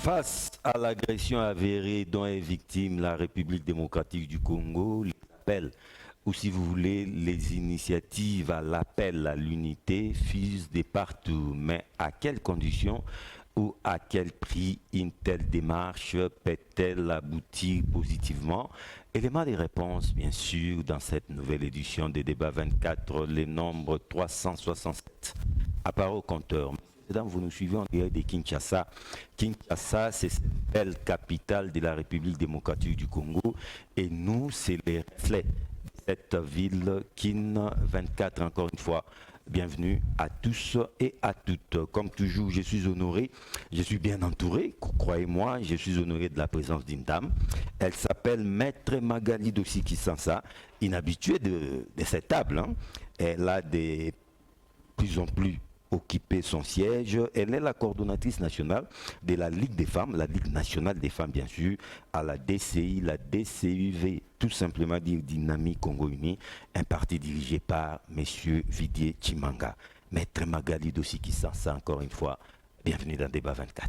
Face à l'agression avérée dont est victime la République démocratique du Congo, les appels, ou si vous voulez, les initiatives à l'appel à l'unité fusent de partout. Mais à quelles conditions ou à quel prix une telle démarche peut-elle aboutir positivement? Élément de réponse, bien sûr, dans cette nouvelle édition des débats 24, les nombres 367. À part au compteur. Vous nous suivez en direct de Kinshasa. Kinshasa, c'est cette belle capitale de la République démocratique du Congo. Et nous, c'est les reflets de cette ville Kin 24, encore une fois. Bienvenue à tous et à toutes. Comme toujours, je suis honoré, je suis bien entouré, croyez-moi, je suis honoré de la présence d'une dame. Elle s'appelle Maître Magali Dosiki Sansa, inhabituée de cette table. Hein. Elle a de plus en plus occupé son siège. Elle est la coordonnatrice nationale de la Ligue des femmes, la Ligue nationale des femmes bien sûr, à la DCI, la DCUV, tout simplement dire Dynamique Congo Uni, un parti dirigé par M. Vidier Chimanga. Maître Magali Dosiki Sansa, encore une fois, bienvenue dans Débat 24.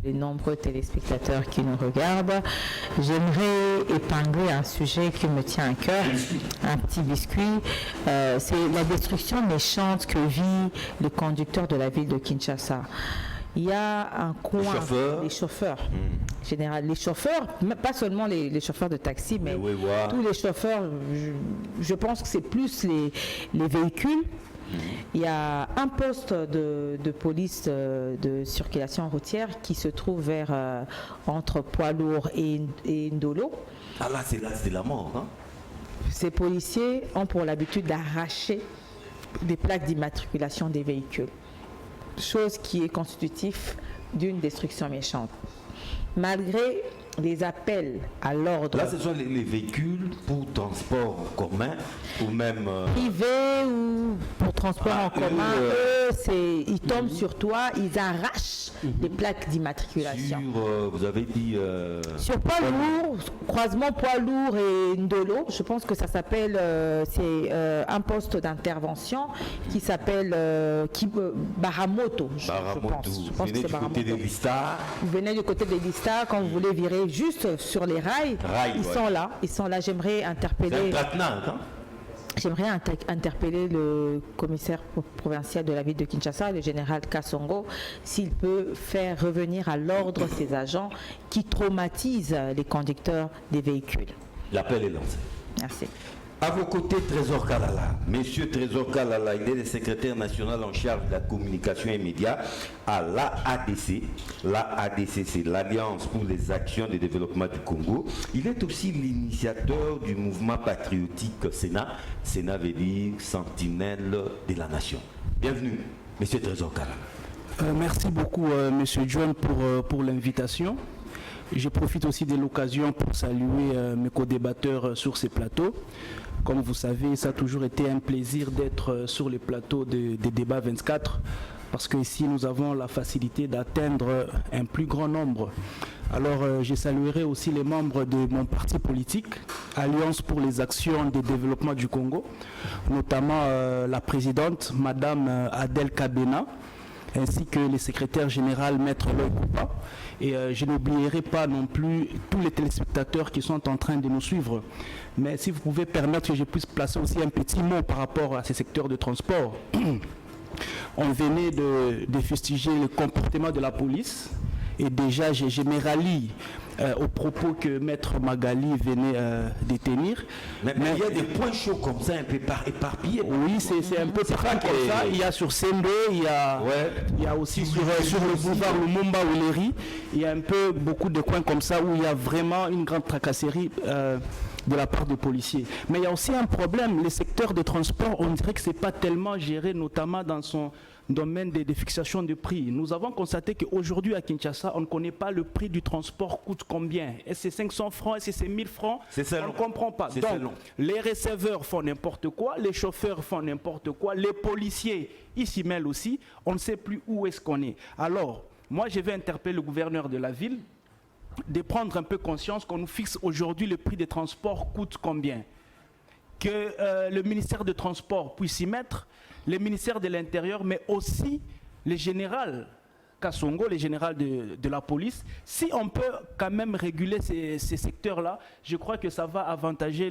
Les nombreux téléspectateurs qui nous regardent. J'aimerais épingler un sujet qui me tient à cœur, un petit biscuit. C'est la destruction méchante que vit le conducteur de la ville de Kinshasa. Il y a un coin, les chauffeurs, général, les chauffeurs, pas seulement les chauffeurs de taxi, mais tous les chauffeurs, je pense que c'est plus les véhicules. Il y a un poste de police de circulation routière qui se trouve entre poids lourd et Ndolo. Ah là, c'est la mort. Hein? Ces policiers ont pour l'habitude d'arracher des plaques d'immatriculation des véhicules, chose qui est constitutive d'une destruction méchante. Malgré les appels à l'ordre. Là, ce sont les véhicules pour transport commun ou même... privé ou pour transport en commun. Eux, ils tombent sur toi, ils arrachent des plaques d'immatriculation. Sur, vous avez dit... Sur poids lourd, croisement poids lourd et Ndolo, je pense que ça s'appelle... c'est un poste d'intervention qui s'appelle Baramoto. Je pense. Vous venez du côté des Lista. Vous venez du côté des Lista quand vous voulez virer juste sur les rails, ils sont là. J'aimerais interpeller. J'aimerais interpeller le commissaire provincial de la ville de Kinshasa, le général Kassongo, s'il peut faire revenir à l'ordre ces agents qui traumatisent les conducteurs des véhicules. L'appel est lancé. Merci. À vos côtés, Trésor Kalala. Monsieur Trésor Kalala, il est le secrétaire national en charge de la communication et médias à l'AADC. L'AADC, c'est l'Alliance pour les actions de développement du Congo. Il est aussi l'initiateur du mouvement patriotique Sénat. Sénat veut dire sentinelle de la nation. Bienvenue, monsieur Trésor Kalala. Merci beaucoup, monsieur John, pour l'invitation. Je profite aussi de l'occasion pour saluer mes co-débatteurs sur ces plateaux. Comme vous savez, ça a toujours été un plaisir d'être sur les plateaux des débats 24 parce qu'ici nous avons la facilité d'atteindre un plus grand nombre. Alors je saluerai aussi les membres de mon parti politique, Alliance pour les actions de développement du Congo, notamment la présidente, Madame Adèle Kabena, ainsi que le secrétaire général Maître Loïc Koupa. Et je n'oublierai pas non plus tous les téléspectateurs qui sont en train de nous suivre. Mais si vous pouvez permettre que je puisse placer aussi un petit mot par rapport à ces secteurs de transport. On venait de fustiger le comportement de la police. Et déjà, je me rallie aux propos que Maître Magali venait de tenir. Mais il y a des points chauds comme ça, un peu éparpillés. Oui, c'est un peu partout comme ça. Il y a sur Sendo, il y a aussi sur le boulevard Lumumba ou Léry. Il y a un peu beaucoup de coins comme ça où il y a vraiment une grande tracasserie de la part des policiers. Mais il y a aussi un problème. Les secteurs de transport, on dirait que ce n'est pas tellement géré, notamment dans son domaine de fixation de prix. Nous avons constaté qu'aujourd'hui à Kinshasa, on ne connaît pas le prix du transport coûte combien. Est-ce que c'est 500 francs, est-ce que c'est 1000 francs? On ne comprend pas. Donc, les receveurs font n'importe quoi, les chauffeurs font n'importe quoi, les policiers, ils s'y mêlent aussi. On ne sait plus où est-ce qu'on est. Alors, moi, je vais interpeller le gouverneur de la ville de prendre un peu conscience qu'on nous fixe aujourd'hui le prix des transports coûte combien. que le ministère des Transports puisse s'y mettre, le ministère de l'Intérieur, mais aussi les généraux Kassongo, les généraux de la police. Si on peut quand même réguler ces secteurs-là, je crois que ça va avantager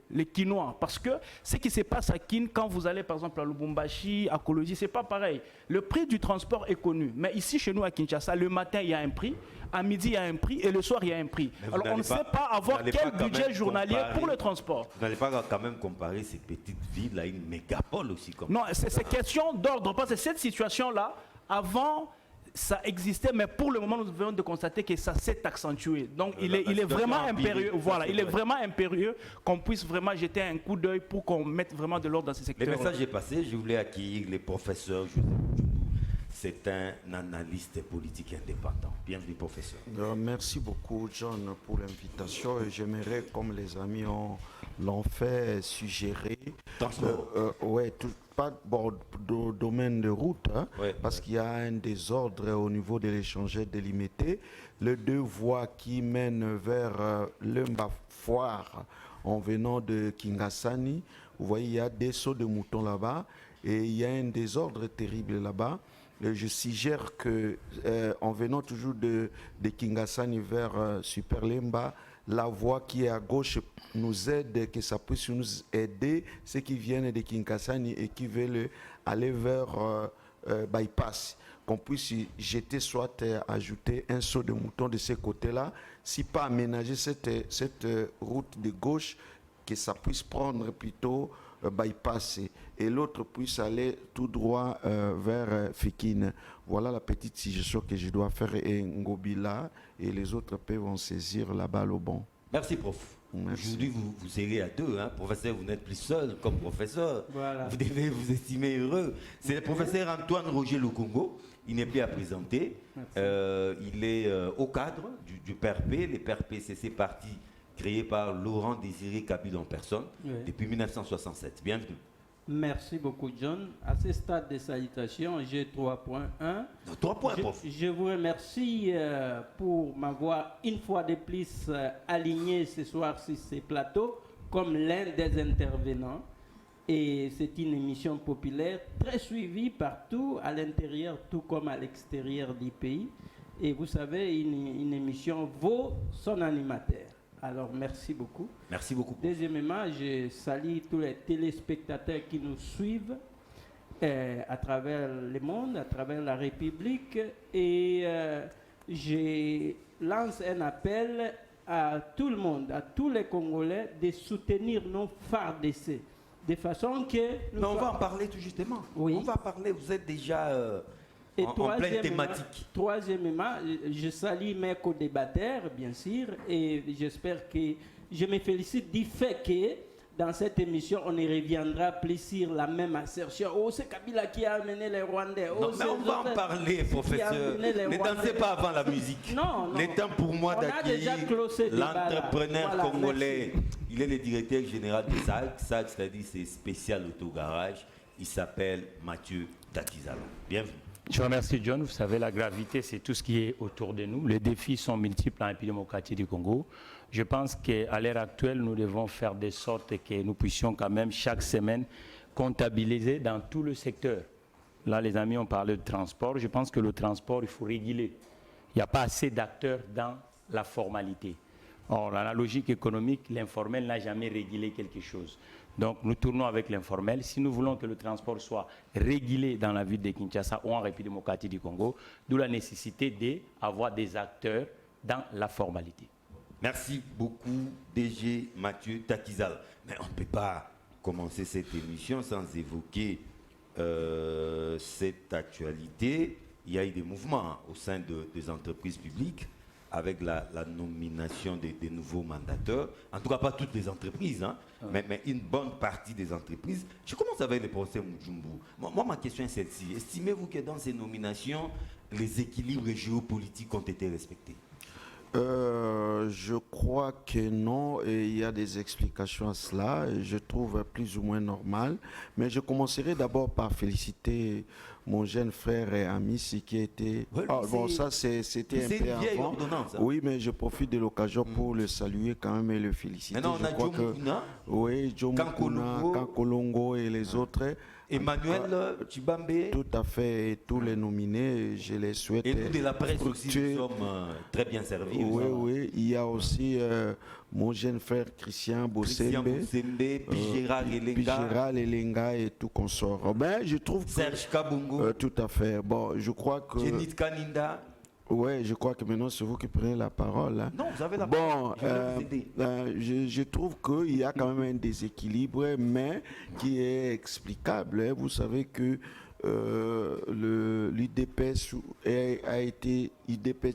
les Kinois. Parce que ce qui se passe à Kin, quand vous allez par exemple à Lubumbashi, à Koloji, c'est pas pareil. Le prix du transport est connu. Mais ici, chez nous à Kinshasa, le matin, il y a un prix. À midi, il y a un prix et le soir, il y a un prix. Alors, on ne sait pas avoir quel budget journalier pour le transport. Vous n'allez pas quand même comparer ces petites villes à une mégapole aussi comme non, c'est question d'ordre. Parce que cette situation-là, avant, ça existait, mais pour le moment, nous venons de constater que ça s'est accentué. Donc, il est vraiment impérieux. Voilà, il est vraiment impérieux qu'on puisse vraiment jeter un coup d'œil pour qu'on mette vraiment de l'ordre dans ces secteurs. Le message est passé. Je voulais accueillir le professeur Joseph Djoudou. C'est un analyste politique indépendant. Bienvenue, professeur. Merci beaucoup, John, pour l'invitation. Et j'aimerais, comme les amis l'ont fait, suggérer. Pas de domaine de route, hein, parce qu'il y a un désordre au niveau de l'échangeur délimité. Les deux voies qui mènent vers Lemba Foire en venant de Kingasani, vous voyez, il y a des sauts de moutons là-bas et il y a un désordre terrible là-bas. Je suggère que, en venant toujours de Kingasani vers Super Lemba, la voie qui est à gauche nous aide, que ça puisse nous aider, ceux qui viennent de Kingasani et qui veulent aller vers Bypass, qu'on puisse jeter, soit ajouter un saut de mouton de ce côté-là, si pas aménager cette route de gauche, que ça puisse prendre plutôt bypass et l'autre puisse aller tout droit vers Fikine. Voilà la petite suggestion que je dois faire et Ngobila et les autres peuvent en saisir la balle au bon. Merci, prof. Aujourd'hui, vous serez à deux. Hein. Professeur, vous n'êtes plus seul comme professeur. Voilà. Vous devez vous estimer heureux. C'est le professeur Antoine Roger Lukongo. Il n'est plus à présenter. Il est au cadre du PRP. Le PRP, c'est ces partis créés par Laurent Désiré Kabila en personne depuis 1967. Bienvenue. Merci beaucoup, John. À ce stade de salutation, j'ai 3.1. 3 points, prof. Je vous remercie pour m'avoir une fois de plus aligné ce soir sur ces plateaux comme l'un des intervenants. Et c'est une émission populaire très suivie partout, à l'intérieur tout comme à l'extérieur du pays. Et vous savez, une émission vaut son animateur. Alors, merci beaucoup. Merci beaucoup. Deuxièmement, je salue tous les téléspectateurs qui nous suivent à travers le monde, à travers la République. Et je lance un appel à tout le monde, à tous les Congolais, de soutenir nos FARDC. De façon que... Mais on va en parler tout justement. Oui. On va parler, vous êtes déjà... en pleine thématique. Troisièmement, je salue mes co-débatteurs, bien sûr, et j'espère que je me félicite du fait que dans cette émission, on y reviendra plus sur la même assertion. Oh, c'est Kabila qui a amené les Rwandais. Oh, non, mais on va en parler, professeur. Ne dansez pas avant la musique. Non, non. Le temps pour moi d'accueillir l'entrepreneur congolais. Il est le directeur général de SAG. SAG, c'est-à-dire c'est spécial autogarage. Il s'appelle Mathieu Takizala. Bienvenue. Je vous remercie, John. Vous savez, la gravité, c'est tout ce qui est autour de nous. Les défis sont multiples en République démocratique du Congo. Je pense qu'à l'heure actuelle, nous devons faire de sorte que nous puissions quand même chaque semaine comptabiliser dans tout le secteur. Là, les amis ont parlé de transport. Je pense que le transport, il faut réguler. Il n'y a pas assez d'acteurs dans la formalité. Or, dans la logique économique, l'informel n'a jamais régulé quelque chose. Donc, nous tournons avec l'informel. Si nous voulons que le transport soit régulé dans la ville de Kinshasa ou en République démocratique du Congo, d'où la nécessité d'avoir des acteurs dans la formalité. Merci beaucoup, DG Mathieu Takizala. Mais on ne peut pas commencer cette émission sans évoquer cette actualité. Il y a eu des mouvements au sein des entreprises publiques avec la nomination des nouveaux mandateurs. En tout cas, pas toutes les entreprises, hein, mais une bonne partie des entreprises. Je commence avec le professeur Mujumbu. Moi, ma question est celle-ci. Estimez-vous que dans ces nominations, les équilibres géopolitiques ont été respectés? Je crois que non, et il y a des explications à cela, et je trouve plus ou moins normal. Mais je commencerai d'abord par féliciter mon jeune frère et ami, qui a été... Ouais, bon, ça, c'était un c'est peu une vieille avant. ordonnance. Hein. Oui, mais je profite de l'occasion pour le saluer quand même et le féliciter. Maintenant, on a Joe Mukuna. Oui, Joe Mukuna, Kankolongo et les autres. Emmanuel Chibambe. Tout à fait, et tous les nominés, je les souhaite. Et nous de la presse aussi, nous sommes très bien servis. Oui, oui, il y a aussi mon jeune frère Christian Bossembe, Gérald Elenga et tout consort. Ben, je trouve que, Serge Kabungo. tout à fait. Bon, je crois que... Jenit Kaninda. Oui, je crois que maintenant c'est vous qui prenez la parole. Hein. Non, vous avez la parole. Bon, je trouve qu'il y a quand même un déséquilibre, mais qui est explicable. Hein. Vous savez que l'UDPS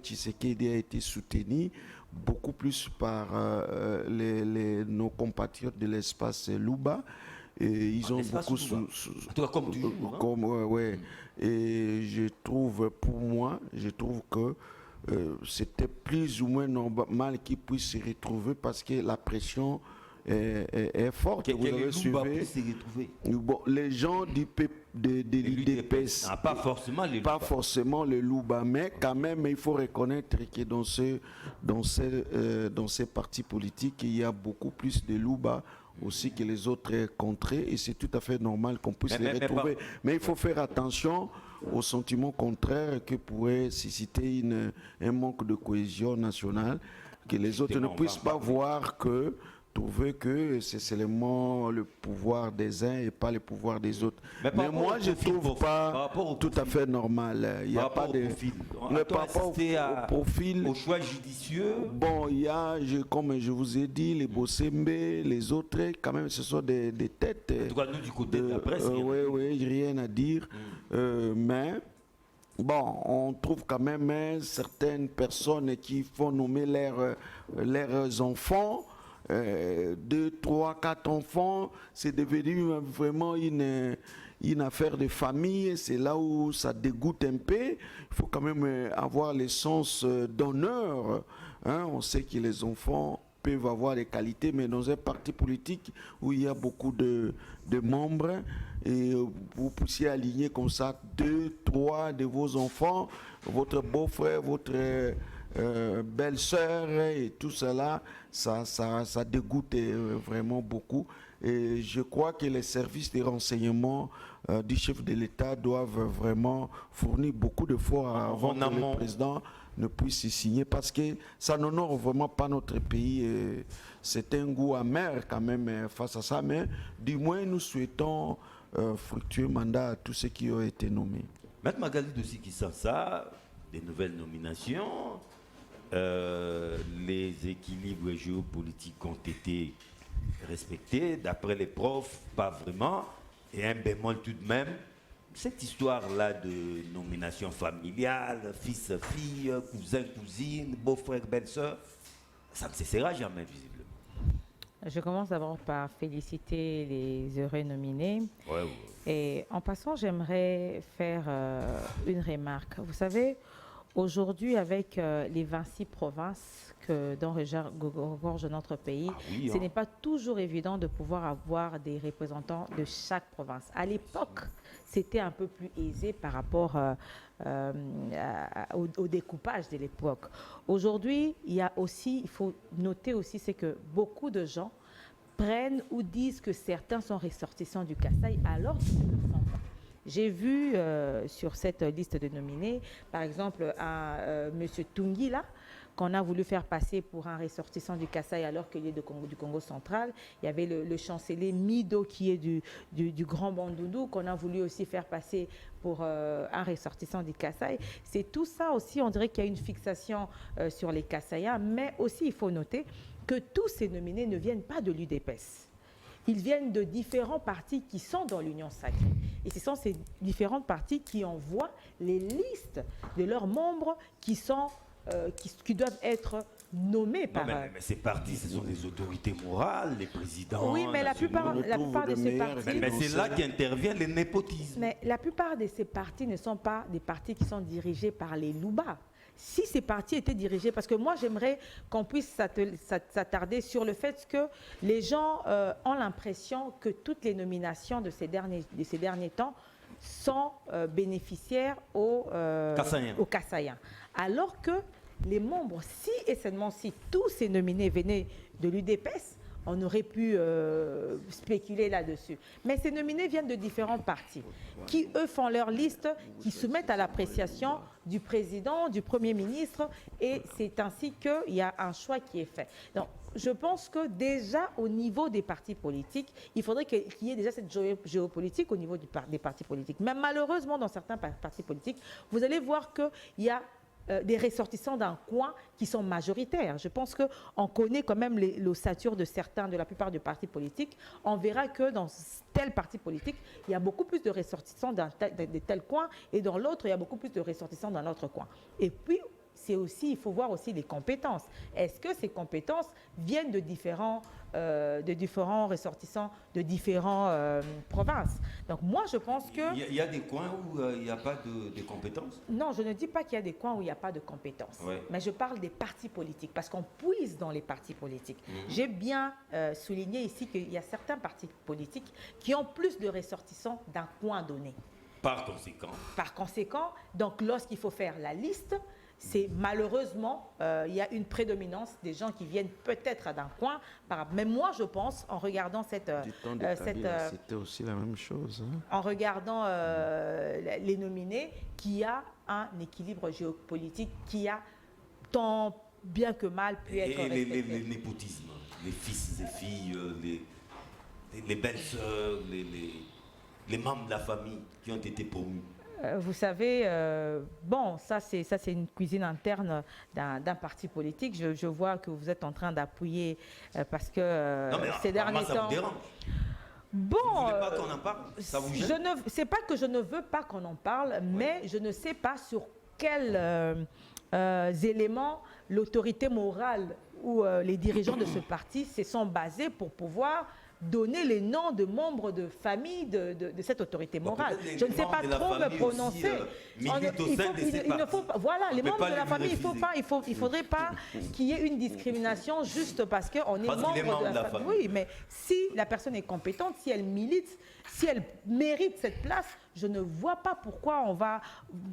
Tshisekedi a été soutenu beaucoup plus par nos compatriotes de l'espace Luba. Et ils ont beaucoup comme toujours, ouais. Et je trouve, pour moi, que c'était plus ou moins normal qu'ils puissent se retrouver parce que la pression est forte. Vous avez suivi. Bon, les gens de l'UDPS, pas forcément les Luba. Pas forcément les Luba, mais quand même, il faut reconnaître que dans ces partis politiques, il y a beaucoup plus de Luba aussi que les autres contrées, et c'est tout à fait normal qu'on puisse les retrouver. Mais il faut faire attention aux sentiments contraires que pourrait susciter un manque de cohésion nationale, que les autres ne puissent pas voir que trouver que c'est seulement le pouvoir des uns et pas le pouvoir des autres. Mais moi, je ne trouve pas tout à fait normal. Il n'y a pas de profil. Par rapport au profil, au choix judicieux. Bon, il y a, comme je vous ai dit, les Bossembe, les autres, quand même, ce sont des têtes. En tout cas, nous, du côté de la presse. Oui, rien à dire. Mais... bon, on trouve quand même certaines personnes qui font nommer leurs enfants. 2, 3, 4 enfants, c'est devenu vraiment une affaire de famille. C'est là où ça dégoûte un peu. Il faut quand même avoir le sens d'honneur. Hein. On sait que les enfants peuvent avoir des qualités, mais dans un parti politique où il y a beaucoup de membres, et vous puissiez aligner comme ça 2, 3 de vos enfants, votre beau-frère, votre belle-sœur et tout cela, ça dégoûte vraiment beaucoup. Et je crois que les services de renseignement du chef de l'État doivent vraiment fournir beaucoup d'efforts avant que le président ne puisse y signer, parce que ça n'honore vraiment pas notre pays. C'est un goût amer quand même face à ça, mais du moins nous souhaitons fructueux mandat à tous ceux qui ont été nommés. Maître Magali Dossi Kisasa, des nouvelles nominations. Les équilibres géopolitiques ont été respectés. D'après les profs, pas vraiment. Et un bémol tout de même. Cette histoire-là de nomination familiale, fils-fille, cousin-cousine, beau-frère, belle-sœur, ça ne cessera jamais, visiblement. Je commence d'abord par féliciter les heureux nominés. Ouais. Et en passant, j'aimerais faire une remarque. Vous savez, aujourd'hui, avec les 26 provinces dont regorge notre pays, ce n'est pas toujours évident de pouvoir avoir des représentants de chaque province. À l'époque, c'était un peu plus aisé par rapport au découpage de l'époque. Aujourd'hui, il faut noter aussi, c'est que beaucoup de gens prennent ou disent que certains sont ressortissants du Kasaï alors qu'ils ne le sont pas. J'ai vu sur cette liste de nominés, par exemple, M. Tungila, qu'on a voulu faire passer pour un ressortissant du Kasaï alors qu'il est du Congo central. Il y avait le chancelier Mido qui est du Grand Bandundu, qu'on a voulu aussi faire passer pour un ressortissant du Kasaï. C'est tout ça aussi, on dirait qu'il y a une fixation sur les Kasaïens, mais aussi il faut noter que tous ces nominés ne viennent pas de l'UDPS. Ils viennent de différents partis qui sont dans l'Union sacrée. Et ce sont ces différents partis qui envoient les listes de leurs membres qui doivent être nommés par... mais ces partis, ce sont des autorités morales, les présidents... Oui, mais la plupart de ces partis... Mais c'est là qu'intervient le népotisme. Mais la plupart de ces partis ne sont pas des partis qui sont dirigés par les Luba. Si ces partis étaient dirigés, parce que moi j'aimerais qu'on puisse s'attarder sur le fait que les gens ont l'impression que toutes les nominations de ces derniers temps sont bénéficiaires aux Kassaïens. Alors que les membres, si et seulement si tous ces nominés venaient de l'UDPS, on aurait pu spéculer là-dessus. Mais ces nominés viennent de différents partis qui, eux, font leur liste, qui soumettent à l'appréciation du président, du Premier ministre, et c'est ainsi qu'il y a un choix qui est fait. Donc, je pense que déjà au niveau des partis politiques, il faudrait qu'il y ait déjà cette géopolitique au niveau des partis politiques. Mais malheureusement, dans certains partis politiques, vous allez voir qu'il y a des ressortissants d'un coin qui sont majoritaires. Je pense qu'on connaît quand même l'ossature de la plupart des partis politiques. On verra que dans tel parti politique, il y a beaucoup plus de ressortissants de tel coin et dans l'autre, il y a beaucoup plus de ressortissants dans l'autre coin. Et puis, il faut voir aussi les compétences. Est-ce que ces compétences viennent de différents ressortissants de différentes provinces? Donc moi, je pense que... Il y a des coins où il n'y a pas de compétences? Non, je ne dis pas qu'il y a des coins où il n'y a pas de compétences. Ouais. Mais je parle des partis politiques, parce qu'on puise dans les partis politiques. J'ai bien souligné ici qu'il y a certains partis politiques qui ont plus de ressortissants d'un coin donné. Par conséquent. Par conséquent, donc lorsqu'il faut faire la liste, c'est malheureusement, il y a une prédominance des gens qui viennent peut-être d'un coin. Mais moi, je pense, en regardant c'était aussi la même chose. Hein? En regardant les nominés, qu'il y a un équilibre géopolitique qui a tant bien que mal pu être respecté. Les népotismes, les fils et filles, les belles-sœurs, les membres de la famille qui ont été promus. Vous savez, bon, ça c'est une cuisine interne d'un parti politique. Je vois que vous êtes en train d'appuyer parce que ces derniers temps... Ça vous dérange. Bon, vous ne voulez pas qu'on en parle? Ça vous gêne? C'est pas que je ne veux pas qu'on en parle, mais je ne sais pas sur quels éléments l'autorité morale ou les dirigeants de ce parti se sont basés pour pouvoir donner les noms de membres de famille de cette autorité morale. Je ne sais pas trop me prononcer. Voilà, les membres de la famille, il ne faudrait pas qu'il y ait une discrimination juste parce qu'on est membre de la famille. Oui, mais si la personne est compétente, si elle milite, si elle mérite cette place, je ne vois pas pourquoi on va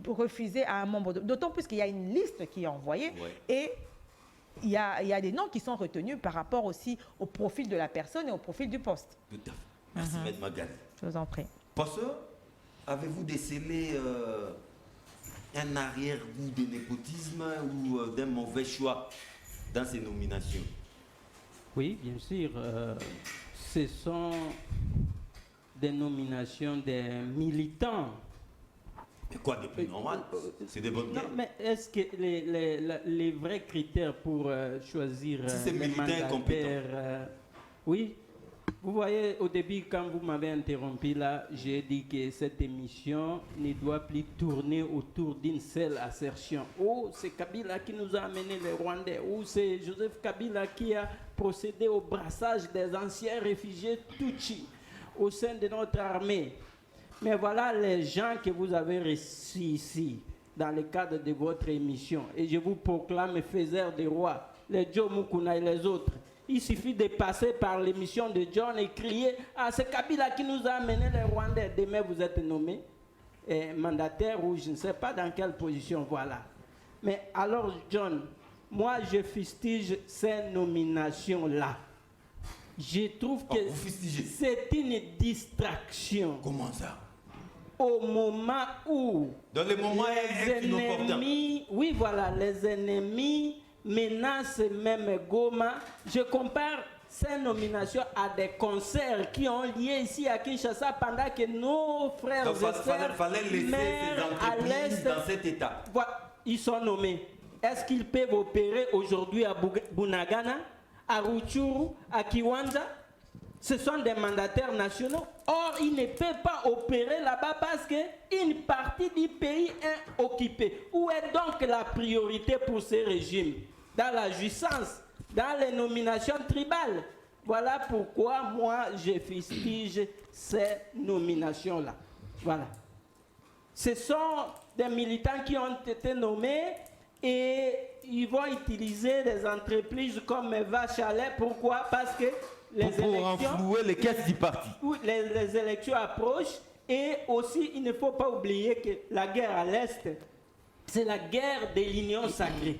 refuser à un membre. D'autant plus qu'il y a une liste qui est envoyée et il y a des noms qui sont retenus par rapport aussi au profil de la personne et au profil du poste. Tout à fait. Merci, Maître Magali. Je vous en prie. Pasteur, avez-vous décelé un arrière-goût de népotisme ou d'un mauvais choix dans ces nominations? Oui, bien sûr. Ce sont des nominations des militants. Mais quoi de plus normal? C'est des bonnes guerres. Non, mais est-ce que les vrais critères pour choisir les mandataires... oui, vous voyez, au début, quand vous m'avez interrompu là, j'ai dit que cette émission ne doit plus tourner autour d'une seule assertion. Oh, c'est Kabila qui nous a amené les Rwandais. Ou c'est Joseph Kabila qui a procédé au brassage des anciens réfugiés Tutsi au sein de notre armée. Mais voilà les gens que vous avez reçus ici, dans le cadre de votre émission. Et je vous proclame faiseurs des rois, les Joe Mukuna et les autres. Il suffit de passer par l'émission de John et crier « Ah, c'est Kabila qui nous a amené les Rwandais. » Demain, vous êtes nommé mandataire ou je ne sais pas dans quelle position, voilà. Mais alors, John, moi, je fustige ces nominations-là. Je trouve que c'est une distraction. Comment ça? Au moment où dans les moments ennemis, oui voilà, les ennemis menacent même Goma. Je compare ces nominations à des concerts qui ont lieu ici à Kinshasa pendant que nos frères et sœurs fallait laisser ces entreprises dans cet état. Voilà, ils sont nommés. Est-ce qu'ils peuvent opérer aujourd'hui à Bunagana, à Rutshuru, à Kiwanja? Ce sont des mandataires nationaux. Or, ils ne peuvent pas opérer là-bas parce qu'une partie du pays est occupée. Où est donc la priorité pour ces régimes? Dans la jouissance, dans les nominations tribales. Voilà pourquoi moi, je fustige ces nominations-là. Voilà. Ce sont des militants qui ont été nommés et ils vont utiliser des entreprises comme Vache à lait. Pourquoi? Parce que les élections, renflouer les caisses du parti. Oui, les élections approchent Et aussi, il ne faut pas oublier que la guerre à l'Est, c'est la guerre de l'union sacrée.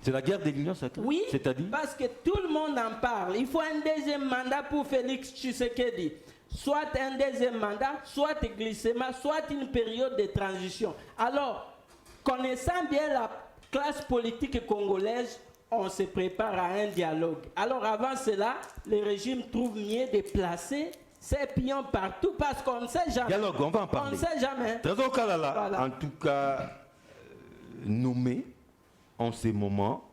C'est la guerre de l'union sacrée? Oui, c'est-à-dire? parce que tout le monde en parle. Il faut un deuxième mandat pour Félix Tshisekedi. Soit un deuxième mandat, soit glissement, soit une période de transition. Alors, connaissant bien la classe politique congolaise, on se prépare à un dialogue. Alors avant cela, le régime trouve mieux de placer ses pions partout parce qu'on ne sait jamais. Dialogue, on va en parler. On ne sait jamais. Trésor Kalala, Voilà. en tout cas, nommé en ces moments,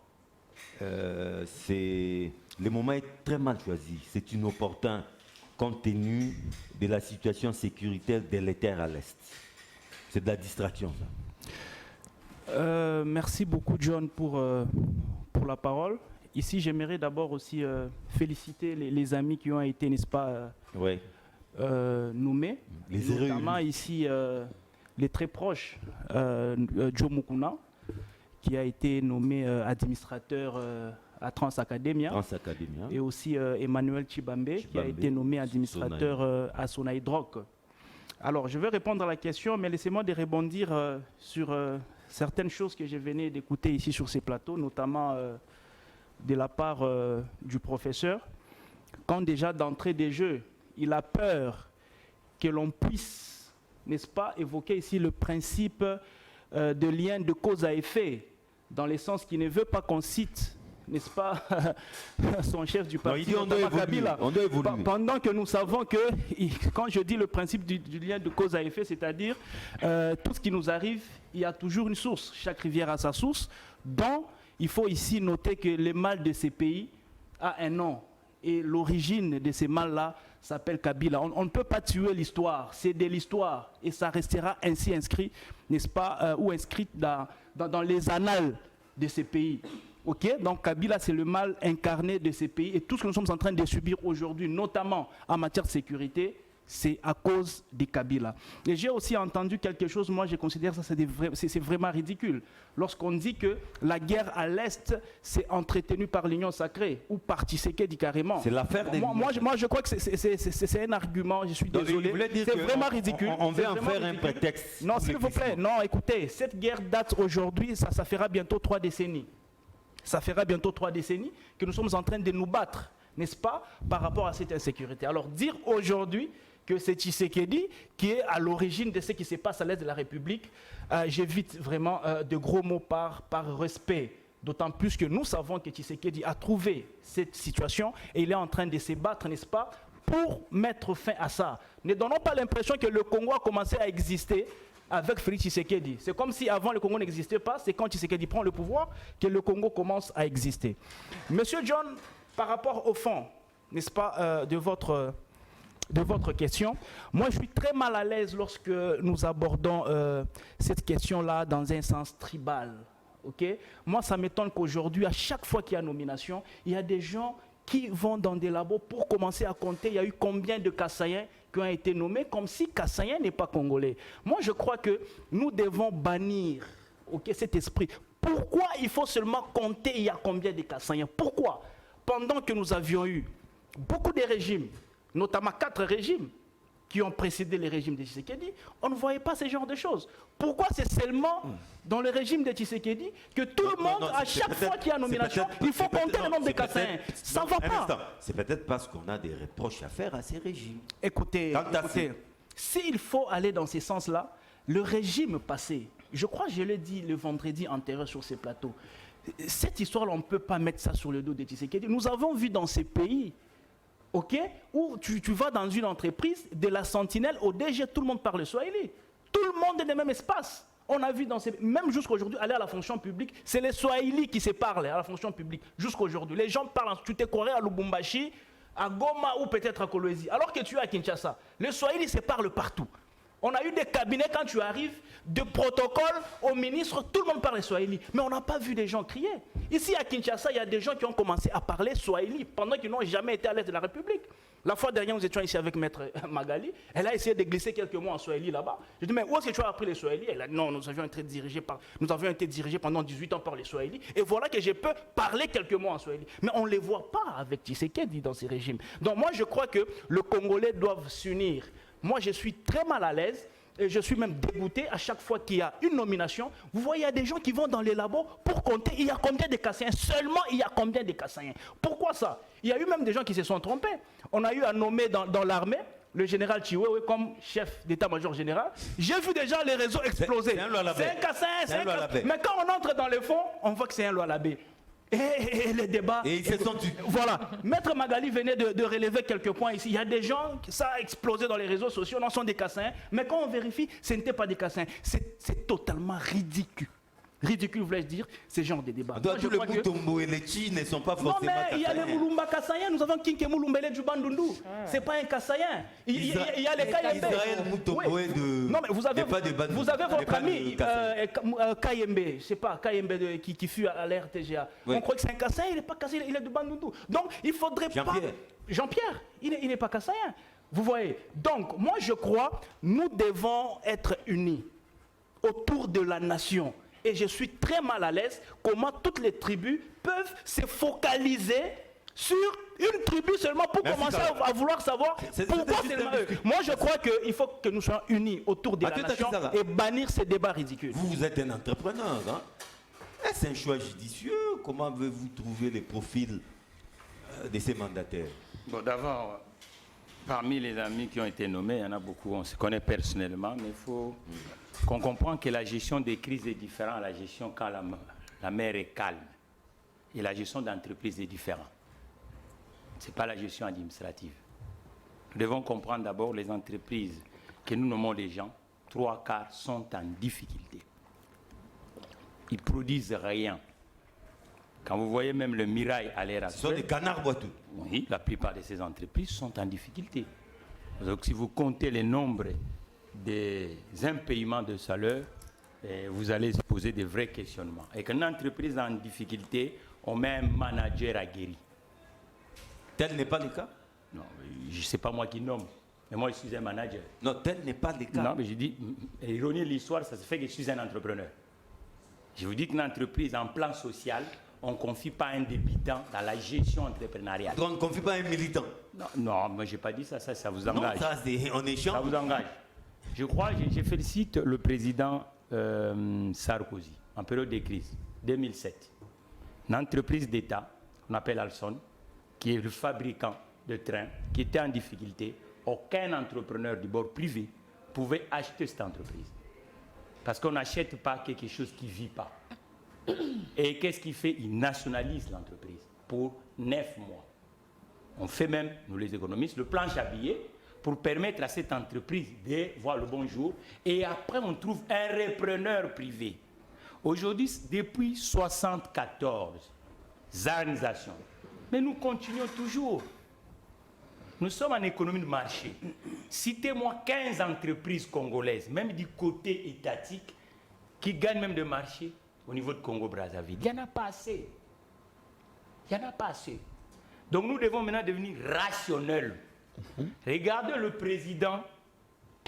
le moment est très mal choisi. C'est inopportun compte tenu de la situation sécuritaire délétère à l'Est. C'est de la distraction, ça. Merci beaucoup, John, pour la parole. Ici, j'aimerais d'abord aussi féliciter les amis qui ont été, n'est-ce pas, Ouais. nommés. Les notamment élus. ici, les très proches, Joe Mukuna, qui a été nommé administrateur à Transacademia. Transacademia. Et aussi Emmanuel Chibambe, qui a été nommé administrateur à Sonaï Droc. Alors, je vais répondre à la question, mais laissez-moi de rebondir sur certaines choses que je venais d'écouter ici sur ces plateaux, notamment de la part du professeur. Quand déjà d'entrée des jeux, il a peur que l'on puisse, n'est-ce pas, évoquer ici le principe de lien de cause à effet, dans le sens qu'il ne veut pas qu'on cite, n'est-ce pas, son chef du parti, non, il dit on doit évoluer, Kabila. on doit évoluer. Pendant que nous savons que, quand je dis le principe du lien de cause à effet, c'est-à-dire tout ce qui nous arrive, il y a toujours une source. Chaque rivière a sa source. Donc, il faut ici noter que le mal de ces pays a un nom. Et l'origine de ces mâles-là s'appelle Kabila. On ne peut pas tuer l'histoire, c'est de l'histoire. Et ça restera ainsi inscrit, n'est-ce pas, ou inscrit dans les annales de ces pays. Okay? Donc Kabila, c'est le mal incarné de ces pays. Et tout ce que nous sommes en train de subir aujourd'hui, notamment en matière de sécurité, c'est à cause des Kabila. Et j'ai aussi entendu quelque chose, moi je considère ça c'est vraiment ridicule. Lorsqu'on dit que la guerre à l'Est, c'est entretenue par l'Union sacrée, ou par Tshisekedi carrément. C'est l'affaire des... Moi, je crois que c'est un argument, je suis désolé. C'est vraiment ridicule. On veut en faire un ridicule. prétexte. Non, s'il vous plaît, non, écoutez, cette guerre date aujourd'hui, ça fera bientôt 3 décennies. Ça fera bientôt 3 décennies que nous sommes en train de nous battre, n'est-ce pas, par rapport à cette insécurité. Alors dire aujourd'hui que c'est Tshisekedi qui est à l'origine de ce qui se passe à l'est de la République, j'évite vraiment de gros mots par respect. D'autant plus que nous savons que Tshisekedi a trouvé cette situation et il est en train de se battre, n'est-ce pas, pour mettre fin à ça. Ne donnons pas l'impression que le Congo a commencé à exister avec Félix Tshisekedi. C'est comme si avant le Congo n'existait pas, c'est quand Tshisekedi prend le pouvoir que le Congo commence à exister. Monsieur John, par rapport au fond, n'est-ce pas, de votre question, moi je suis très mal à l'aise lorsque nous abordons cette question-là dans un sens tribal. Okay? Moi ça m'étonne qu'aujourd'hui, à chaque fois qu'il y a nomination, il y a des gens qui vont dans des labos pour commencer à compter, il y a eu combien de Kassaïens qui ont été nommés, comme si Kassaïen n'est pas congolais. Moi je crois que nous devons bannir cet esprit. Pourquoi il faut seulement compter il y a combien de Kassaïens? Pourquoi? Pendant que nous avions eu beaucoup de régimes, notamment 4 régimes qui ont précédé le régime de Tshisekedi, on ne voyait pas ce genre de choses. Pourquoi c'est seulement dans le régime de Tshisekedi que tout le monde, à chaque fois qu'il y a nomination, il faut compter le nombre de Kassaïens? Ça ne va pas. C'est peut-être parce qu'on a des reproches à faire à ces régimes. Écoutez, s'il faut aller dans ce sens-là, le régime passé, je crois que je l'ai dit le vendredi antérieur sur ces plateaux, cette histoire-là, on ne peut pas mettre ça sur le dos de Tshisekedi. Nous avons vu dans ces pays, où tu vas dans une entreprise, de la sentinelle au DG, tout le monde parle swahili. Tout le monde est dans le même espace. On a vu même jusqu'à aujourd'hui, aller à la fonction publique, c'est les swahili qui se parlent à la fonction publique. Jusqu'à aujourd'hui. Les gens parlent en Tutekoré, à Lubumbashi, à Goma ou peut-être à Kolwezi. Alors que tu es à Kinshasa, les swahili se parlent partout. On a eu des cabinets, quand tu arrives, de protocole au ministre, tout le monde parle swahili. Mais on n'a pas vu des gens crier. Ici à Kinshasa, il y a des gens qui ont commencé à parler swahili pendant qu'ils n'ont jamais été à l'est de la République. La fois dernière, nous étions ici avec Maître Magali. Elle a essayé de glisser quelques mots en swahili là-bas. Je dis, mais où est-ce que tu as appris les swahili? Elle a dit, non, nous avions été dirigés pendant 18 ans par les swahili. Et voilà que je peux parler quelques mots en swahili. Mais on ne les voit pas avec Tshisekedi dans ces régimes. Donc moi, je crois que les Congolais doivent s'unir. moi je suis très mal à l'aise. Et je suis même dégoûté à chaque fois qu'il y a une nomination. Vous voyez, il y a des gens qui vont dans les labos pour compter il y a combien de Kassaïens. Seulement, il y a combien de Kassaïens. Pourquoi ça? Il y a eu même des gens qui se sont trompés. On a eu à nommer dans l'armée le général Chiwewe comme chef d'état-major général. J'ai vu déjà les réseaux exploser. C'est un Kassaïen, c'est un Kassaïen. Mais quand on entre dans le fond, on voit que c'est un Lualabé. Et les débats. Et ils se sont tués. Voilà. Maître Magali venait de relever quelques points ici. Il y a des gens, ça a explosé dans les réseaux sociaux, non, sont des Kassaïens. Mais quand on vérifie, ce n'était pas des Kassaïens. C'est totalement ridicule. Ridicule, voulais-je dire, ce genre de débat. Tous les Moutombo et les Chi ne sont pas forcément Kassaïens. Non, mais il y a les Moulumba Kassaïens. Nous avons Kinke Mouloumbele du Bandundu. Ce n'est pas un Kassaïen. Il y a les Kayembe. Israël Moutombo est de. Non, mais vous avez votre ami Kayembe, je ne sais pas, Kayembe qui fut à l'RTGA. Oui. On croit que c'est un Kassaïen, il n'est pas Kassaïen, il est de Bandundu. Donc, il faudrait pas. Jean-Pierre, il n'est pas Kassaïen. Vous voyez. Donc, moi, je crois, nous devons être unis autour de la nation. Et je suis très mal à l'aise comment toutes les tribus peuvent se focaliser sur une tribu seulement pour commencer à vouloir savoir pourquoi seulement eux. Moi, je crois qu'il faut que nous soyons unis autour de la nation et bannir ces débats ridicules. Vous êtes un entrepreneur, hein? Est-ce un choix judicieux? Comment avez-vous trouvé les profils de ces mandataires? Bon, d'abord, parmi les amis qui ont été nommés, il y en a beaucoup, on se connaît personnellement, mais il faut qu'on comprenne que la gestion des crises est différente à la gestion quand la mer est calme. Et la gestion d'entreprise est différente. Ce n'est pas la gestion administrative. Nous devons comprendre d'abord les entreprises que nous nommons les gens, 3/4 sont en difficulté. Ils ne produisent rien. Quand vous voyez même le Mirail à l'heure actuelle... Ce sont des canards boiteux. Oui, la plupart de ces entreprises sont en difficulté. Donc si vous comptez le nombre des impayements de salaire, vous allez se poser des vrais questionnements. Et qu'une entreprise en difficulté, on met un manager aguerri. Tel n'est pas le cas? Non, je ne sais pas moi qui nomme, mais moi je suis un manager. Non, tel n'est pas le cas. Non, mais je dis, ironie de l'histoire, ça se fait que je suis un entrepreneur. Je vous dis qu'une entreprise en plan social, on ne confie pas un débutant dans la gestion entrepreneuriale. On ne confie pas un militant? Non, moi je n'ai pas dit ça, ça vous engage. Non, ça c'est en échange. Ça vous engage. Je crois, je félicite le président Sarkozy, en période de crise, 2007. Une entreprise d'État, on appelle Alstom, qui est le fabricant de trains, qui était en difficulté, aucun entrepreneur du bord privé pouvait acheter cette entreprise. Parce qu'on n'achète pas quelque chose qui ne vit pas. Et qu'est-ce qu'il fait? Il nationalise l'entreprise pour 9 mois. On fait même, nous les économistes, le planche à billets pour permettre à cette entreprise de voir le bon jour. Et après, on trouve un repreneur privé. Aujourd'hui, depuis 1974, organisations. Mais nous continuons toujours. Nous sommes en économie de marché. Citez-moi 15 entreprises congolaises, même du côté étatique, qui gagnent même de marché au niveau de Congo-Brazzaville. Il n'y en a pas assez. Il n'y en a pas assez. Donc nous devons maintenant devenir rationnels. Regardez le président,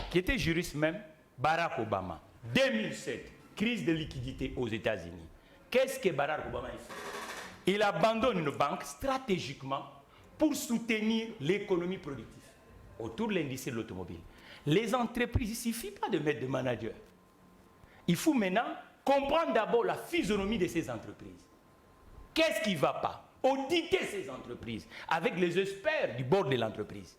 qui était juriste même, Barack Obama. 2007, crise de liquidité aux États-Unis. Qu'est-ce que Barack Obama a fait? Il abandonne une banque stratégiquement pour soutenir l'économie productive autour de l'industrie de l'automobile. Les entreprises, il ne suffit pas de mettre des managers. Il faut maintenant comprendre d'abord la physionomie de ces entreprises. Qu'est-ce qui ne va pas? Auditer ces entreprises avec les experts du bord de l'entreprise.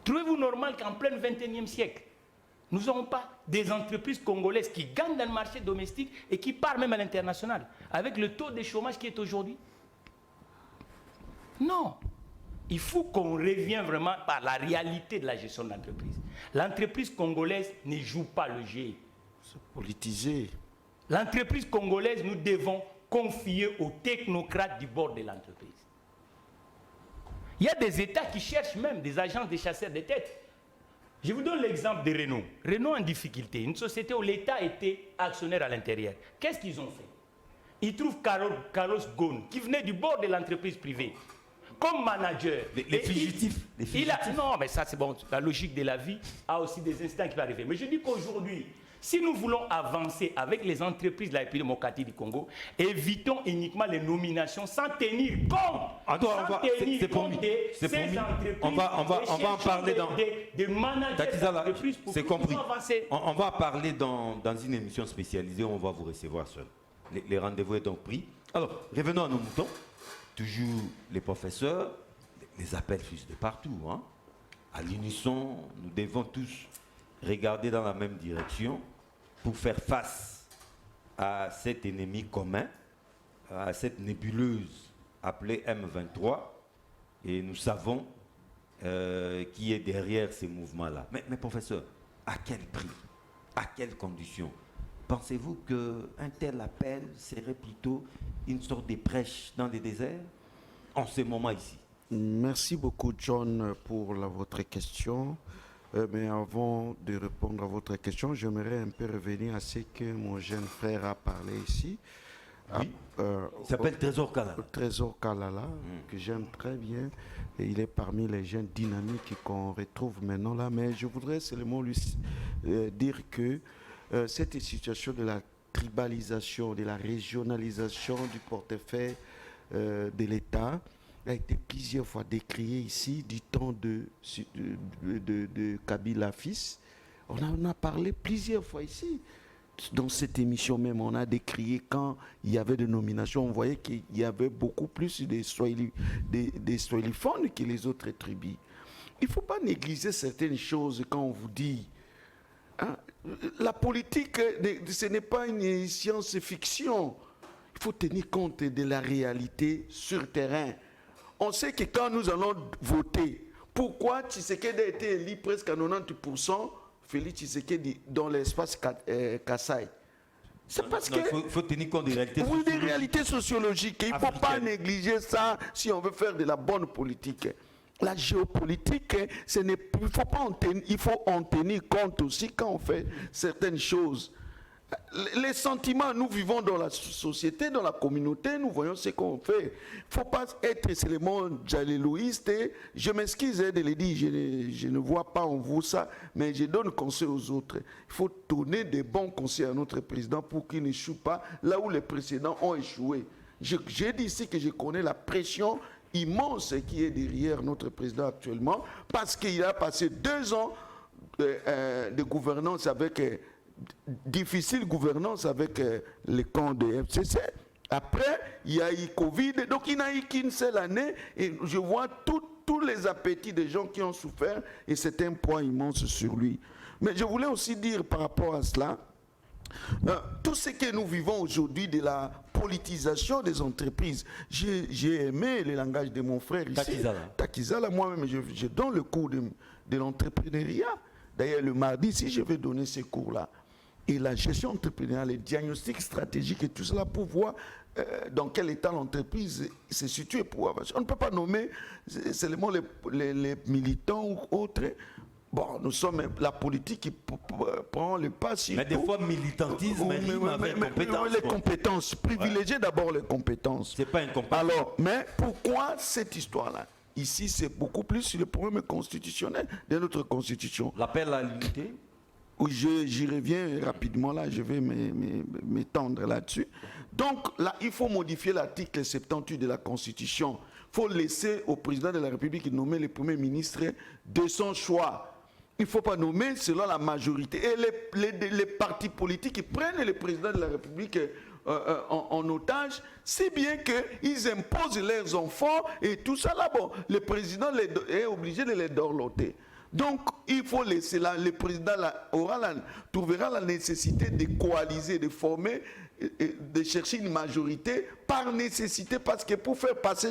Trouvez-vous normal qu'en plein 21e siècle, nous n'avons pas des entreprises congolaises qui gagnent dans le marché domestique et qui partent même à l'international, avec le taux de chômage qui est aujourd'hui? Non. Il faut qu'on revienne vraiment par la réalité de la gestion de l'entreprise. L'entreprise congolaise ne joue pas le jeu. C'est politisé. L'entreprise congolaise, nous devons confier aux technocrates du bord de l'entreprise. Il y a des États qui cherchent même des agences de chasseurs de tête. Je vous donne l'exemple de Renault. Renault en difficulté, une société où l'État était actionnaire à l'intérieur. Qu'est-ce qu'ils ont fait? Ils trouvent Carlos Ghosn, qui venait du bord de l'entreprise privée, comme manager. Les fugitifs. Non, mais ça c'est bon. La logique de la vie a aussi des instants qui peuvent arriver. Mais je dis qu'aujourd'hui, Si nous voulons avancer avec les entreprises de la République démocratique du Congo, évitons uniquement les nominations sans tenir compte, c'est promis. On va en parler des managers d'entreprises pour c'est compris. Avancer. On va en parler dans une émission spécialisée, on va vous recevoir seul. Les rendez-vous est donc pris. Alors, revenons à nos moutons. Toujours les professeurs, les appels fusent de partout. Hein. À l'unisson, nous devons tous regarder dans la même direction pour faire face à cet ennemi commun, à cette nébuleuse appelée M23. Et nous savons qui est derrière ces mouvements-là. Mais professeur, à quel prix? À quelles conditions? Pensez-vous qu'un tel appel serait plutôt une sorte de prêche dans le désert en ce moment ici? Merci beaucoup, John, pour votre question. Mais avant de répondre à votre question, j'aimerais un peu revenir à ce que mon jeune frère a parlé ici. Oui. Il s'appelle Trésor Kalala. Trésor Kalala, que j'aime très bien. Et il est parmi les jeunes dynamiques qu'on retrouve maintenant là. Mais je voudrais seulement lui dire que cette situation de la tribalisation, de la régionalisation du portefeuille de l'État a été plusieurs fois décriée ici du temps de Kabila fils. On en a parlé plusieurs fois ici. Dans cette émission même, on a décrié quand il y avait des nominations, on voyait qu'il y avait beaucoup plus des swahiliphones que les autres tribus. Il ne faut pas négliger certaines choses quand on vous dit. Hein, la politique, ce n'est pas une science-fiction. Il faut tenir compte de la réalité sur terrain. On sait que quand nous allons voter, pourquoi Tshisekedi a été élu presque à 90%, Félix Tshisekedi dans l'espace Kassai? C'est parce que... Il faut tenir compte des réalités sociologiques. Oui, des réalités sociologiques. Il ne faut pas négliger ça si on veut faire de la bonne politique. La géopolitique, il faut en tenir compte aussi quand on fait certaines choses. Les sentiments, nous vivons dans la société, dans la communauté, nous voyons ce qu'on fait. Il ne faut pas être seulement jallélouiste. Je m'excuse de le dire, je ne vois pas en vous ça, mais je donne conseil aux autres. Il faut donner des bons conseils à notre président pour qu'il n'échoue pas là où les précédents ont échoué. J'ai dit ici que je connais la pression immense qui est derrière notre président actuellement, parce qu'il a passé 2 ans de gouvernance avec... difficile gouvernance avec les camps de FCC. Après, il y a eu Covid, donc il n'a eu qu'une seule année, et je vois tous les appétits des gens qui ont souffert, et c'est un poids immense sur lui. Mais je voulais aussi dire par rapport à cela, tout ce que nous vivons aujourd'hui de la politisation des entreprises, j'ai aimé le langage de mon frère ici, Takizala, moi-même, je donne le cours de l'entrepreneuriat. D'ailleurs, le mardi, si je vais donner ces cours-là, et la gestion entrepreneuriale, les diagnostics stratégiques et tout cela pour voir dans quel état l'entreprise se situe pour avancer. On ne peut pas nommer seulement les militants ou autres. Bon, nous sommes la politique qui prend le pas sur mais des fois, militantisme rime avec compétences. Les compétences, privilégier d'abord les compétences. C'est pas incompatible. Alors, mais pourquoi cette histoire-là? Ici, c'est beaucoup plus sur le problème constitutionnel de notre constitution. L'appel à l'unité? Oui, j'y reviens rapidement là, je vais m'étendre là-dessus. Donc là, il faut modifier l'article 78 de la Constitution. Il faut laisser au président de la République de nommer le Premier ministre de son choix. Il ne faut pas nommer selon la majorité. Et les partis politiques ils prennent le président de la République en otage, si bien qu'ils imposent leurs enfants et tout ça là. Bon, le président est obligé de les dorloter. Donc, il faut laisser là, le président trouvera la nécessité de coaliser, de former, de chercher une majorité par nécessité, parce que pour faire passer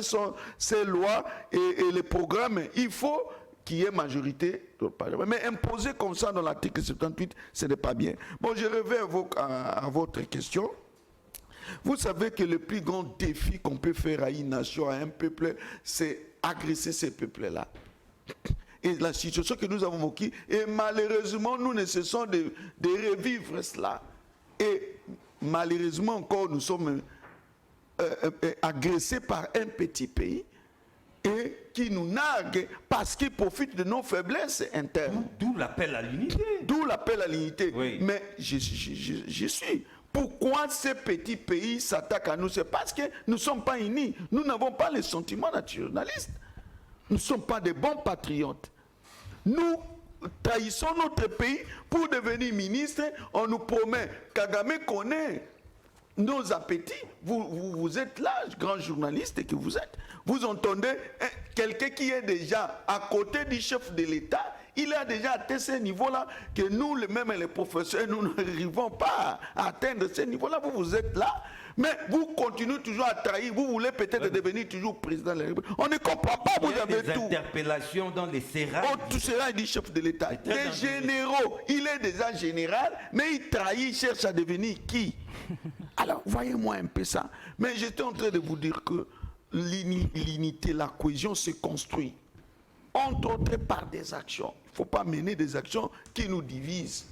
ces lois et les programmes, il faut qu'il y ait majorité. Mais imposer comme ça dans l'article 78, ce n'est pas bien. Bon, je reviens à votre question. Vous savez que le plus grand défi qu'on peut faire à une nation, à un peuple, c'est agresser ces peuples-là. Et la situation que nous avons vécue, et malheureusement, nous ne cessons de revivre cela. Et malheureusement encore, nous sommes agressés par un petit pays. et qui nous narguent parce qu'ils profitent de nos faiblesses internes. D'où l'appel à l'unité. D'où l'appel à l'unité. Oui. Mais je suis. Pourquoi ces petits pays s'attaquent à nous? C'est parce que nous ne sommes pas unis. Nous n'avons pas les sentiments nationalistes. Nous ne sommes pas des bons patriotes. Nous trahissons notre pays pour devenir ministre. On nous promet. Kagame connaît nos appétits. Vous êtes là, grand journaliste que vous êtes. Vous entendez quelqu'un qui est déjà à côté du chef de l'État. Il a déjà atteint ce niveau-là que nous, même les professeurs, nous n'arrivons pas à atteindre ce niveau-là. Vous êtes là. Mais vous continuez toujours à trahir. Vous voulez peut-être devenir toujours président de la République. On ne comprend pas, vous avez des tout. Interpellations dans les sérails. Tout sérail du chef de l'État. Des généraux. Il est déjà général, mais il trahit, il cherche à devenir qui? Alors, voyez-moi un peu ça. Mais j'étais en train de vous dire que l'unité, la cohésion se construit. Entre autres par des actions. Il ne faut pas mener des actions qui nous divisent.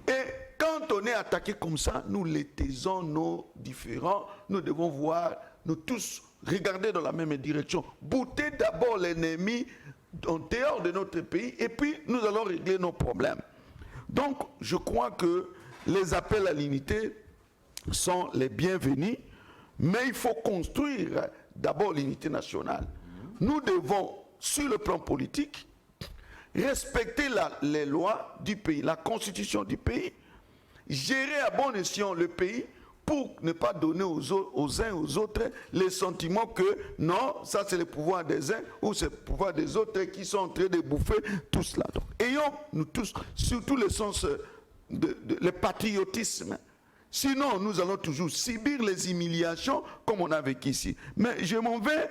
Et quand on est attaqué comme ça, nous les taisons nos différends. Nous devons voir, nous tous, regarder dans la même direction. Bouter d'abord l'ennemi en dehors de notre pays et puis nous allons régler nos problèmes. Donc, je crois que les appels à l'unité sont les bienvenus, mais il faut construire d'abord l'unité nationale. Nous devons, sur le plan politique, respecter les lois du pays, la constitution du pays, gérer à bon escient le pays pour ne pas donner aux uns et aux autres les sentiments que non, ça c'est le pouvoir des uns ou c'est le pouvoir des autres qui sont en train de bouffer tout cela. Donc, ayons nous tous, surtout le sens le patriotisme. Sinon, nous allons toujours subir les humiliations comme on a vécu ici. Mais je m'en vais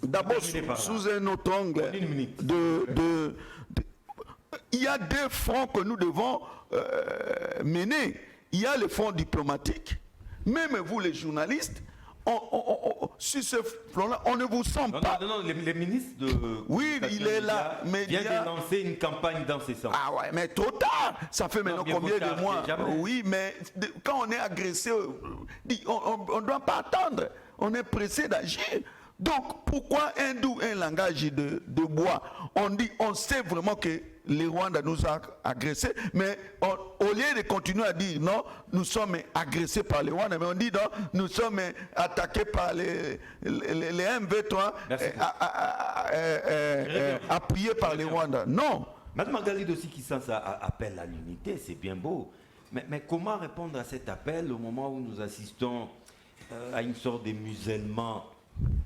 d'abord sous un autre angle. Il y a deux fronts que nous devons mener. Il y a le front diplomatique. Même vous, les journalistes, sur ce front-là, on ne vous sent pas. Non, les ministres de... Oui, il est là. Vient de lancer une campagne dans ce sens. Ah ouais, mais trop tard. Ça fait maintenant combien de mois? Oui, mais quand on est agressé, on ne doit pas attendre. On est pressé d'agir. Donc, pourquoi un langage de bois? On dit, on sait vraiment que les Rwandais nous ont agressés, mais au lieu de continuer à dire non, nous sommes agressés par les Rwandais, mais on dit non, nous sommes attaqués par les M23, appuyés par les Rwandais. Non. Madame Magali aussi qui sent ça appel à l'unité, c'est bien beau. Mais comment répondre à cet appel au moment où nous assistons à une sorte de musellement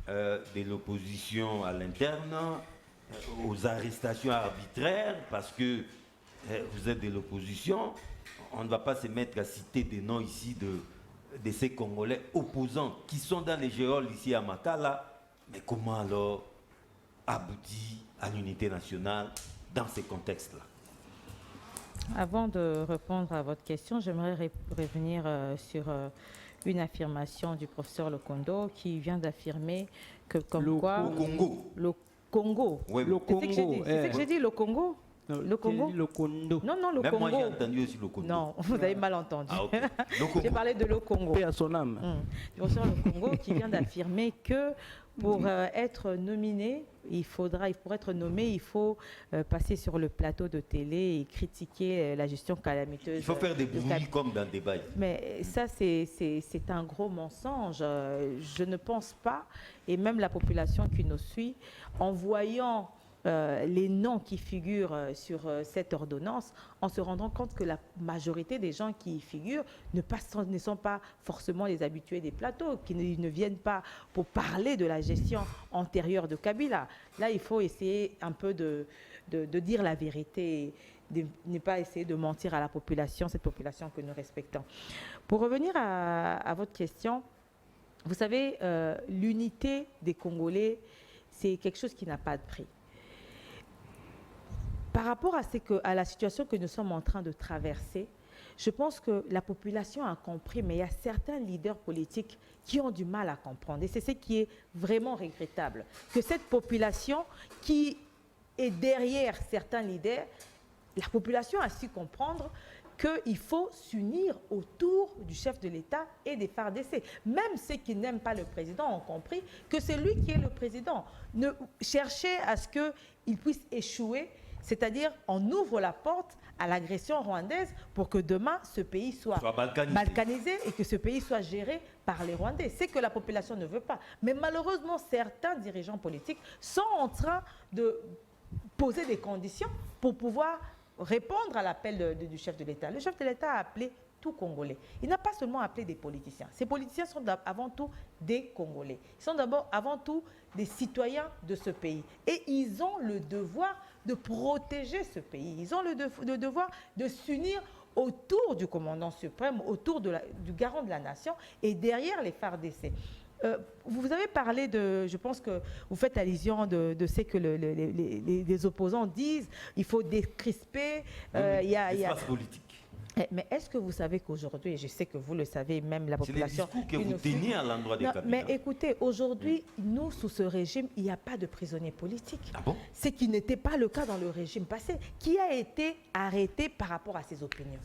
de l'opposition à l'interne, aux arrestations arbitraires, parce que vous êtes de l'opposition, on ne va pas se mettre à citer des noms ici de ces Congolais opposants qui sont dans les géoles ici à Makala, mais comment alors aboutir à l'unité nationale dans ces contextes-là? Avant de répondre à votre question, j'aimerais revenir sur une affirmation du professeur Lokondo qui vient d'affirmer que comme quoi... Le Congo. Oui, le Congo. C'est que j'ai dit le Congo. Non, le Congo. Le Congo. Non, le Même Congo. moi j'ai entendu aussi le Congo. Non, vous avez mal entendu. Ah, okay. J'ai parlé de le Congo. Paix à son âme. Le professeur le Congo qui vient d'affirmer que pour être nominé, pour être nommé, il faut passer sur le plateau de télé et critiquer la gestion calamiteuse. Il faut faire des bruits comme dans des bails. Mais ça, c'est un gros mensonge. Je ne pense pas, et même la population qui nous suit, en voyant les noms qui figurent sur cette ordonnance, en se rendant compte que la majorité des gens qui y figurent ne sont pas forcément les habitués des plateaux, qui ne viennent pas pour parler de la gestion antérieure de Kabila. Là, il faut essayer un peu de dire la vérité, de ne pas essayer de mentir à la population, cette population que nous respectons. Pour revenir à votre question, vous savez, l'unité des Congolais, c'est quelque chose qui n'a pas de prix. Par rapport à la situation que nous sommes en train de traverser, je pense que la population a compris, mais il y a certains leaders politiques qui ont du mal à comprendre. Et c'est ce qui est vraiment regrettable. Que cette population qui est derrière certains leaders, la population a su comprendre qu'il faut s'unir autour du chef de l'État et des FARDC. Même ceux qui n'aiment pas le président ont compris que c'est lui qui est le président. Ne cherchez à ce qu'il puisse échouer, c'est-à-dire on ouvre la porte à l'agression rwandaise pour que demain ce pays soit balkanisé et que ce pays soit géré par les Rwandais. C'est que la population ne veut pas. Mais malheureusement, certains dirigeants politiques sont en train de poser des conditions pour pouvoir répondre à l'appel du chef de l'État. Le chef de l'État a appelé tout Congolais. Il n'a pas seulement appelé des politiciens. Ces politiciens sont avant tout des Congolais. Ils sont d'abord avant tout des citoyens de ce pays. Et ils ont le devoir de protéger ce pays. Ils ont le devoir de s'unir autour du commandant suprême, autour du garant de la nation et derrière les FARDC. Vous avez parlé de, je pense que vous faites allusion de ce que les opposants disent, il faut décrisper, il y a l'espace politique. Mais est-ce que vous savez qu'aujourd'hui, et je sais que vous le savez, même la population... C'est les discours que vous teniez à l'endroit des candidats. Mais écoutez, aujourd'hui, nous, sous ce régime, il n'y a pas de prisonniers politiques. Ah bon? Ce qui n'était pas le cas dans le régime passé. Qui a été arrêté par rapport à ses opinions?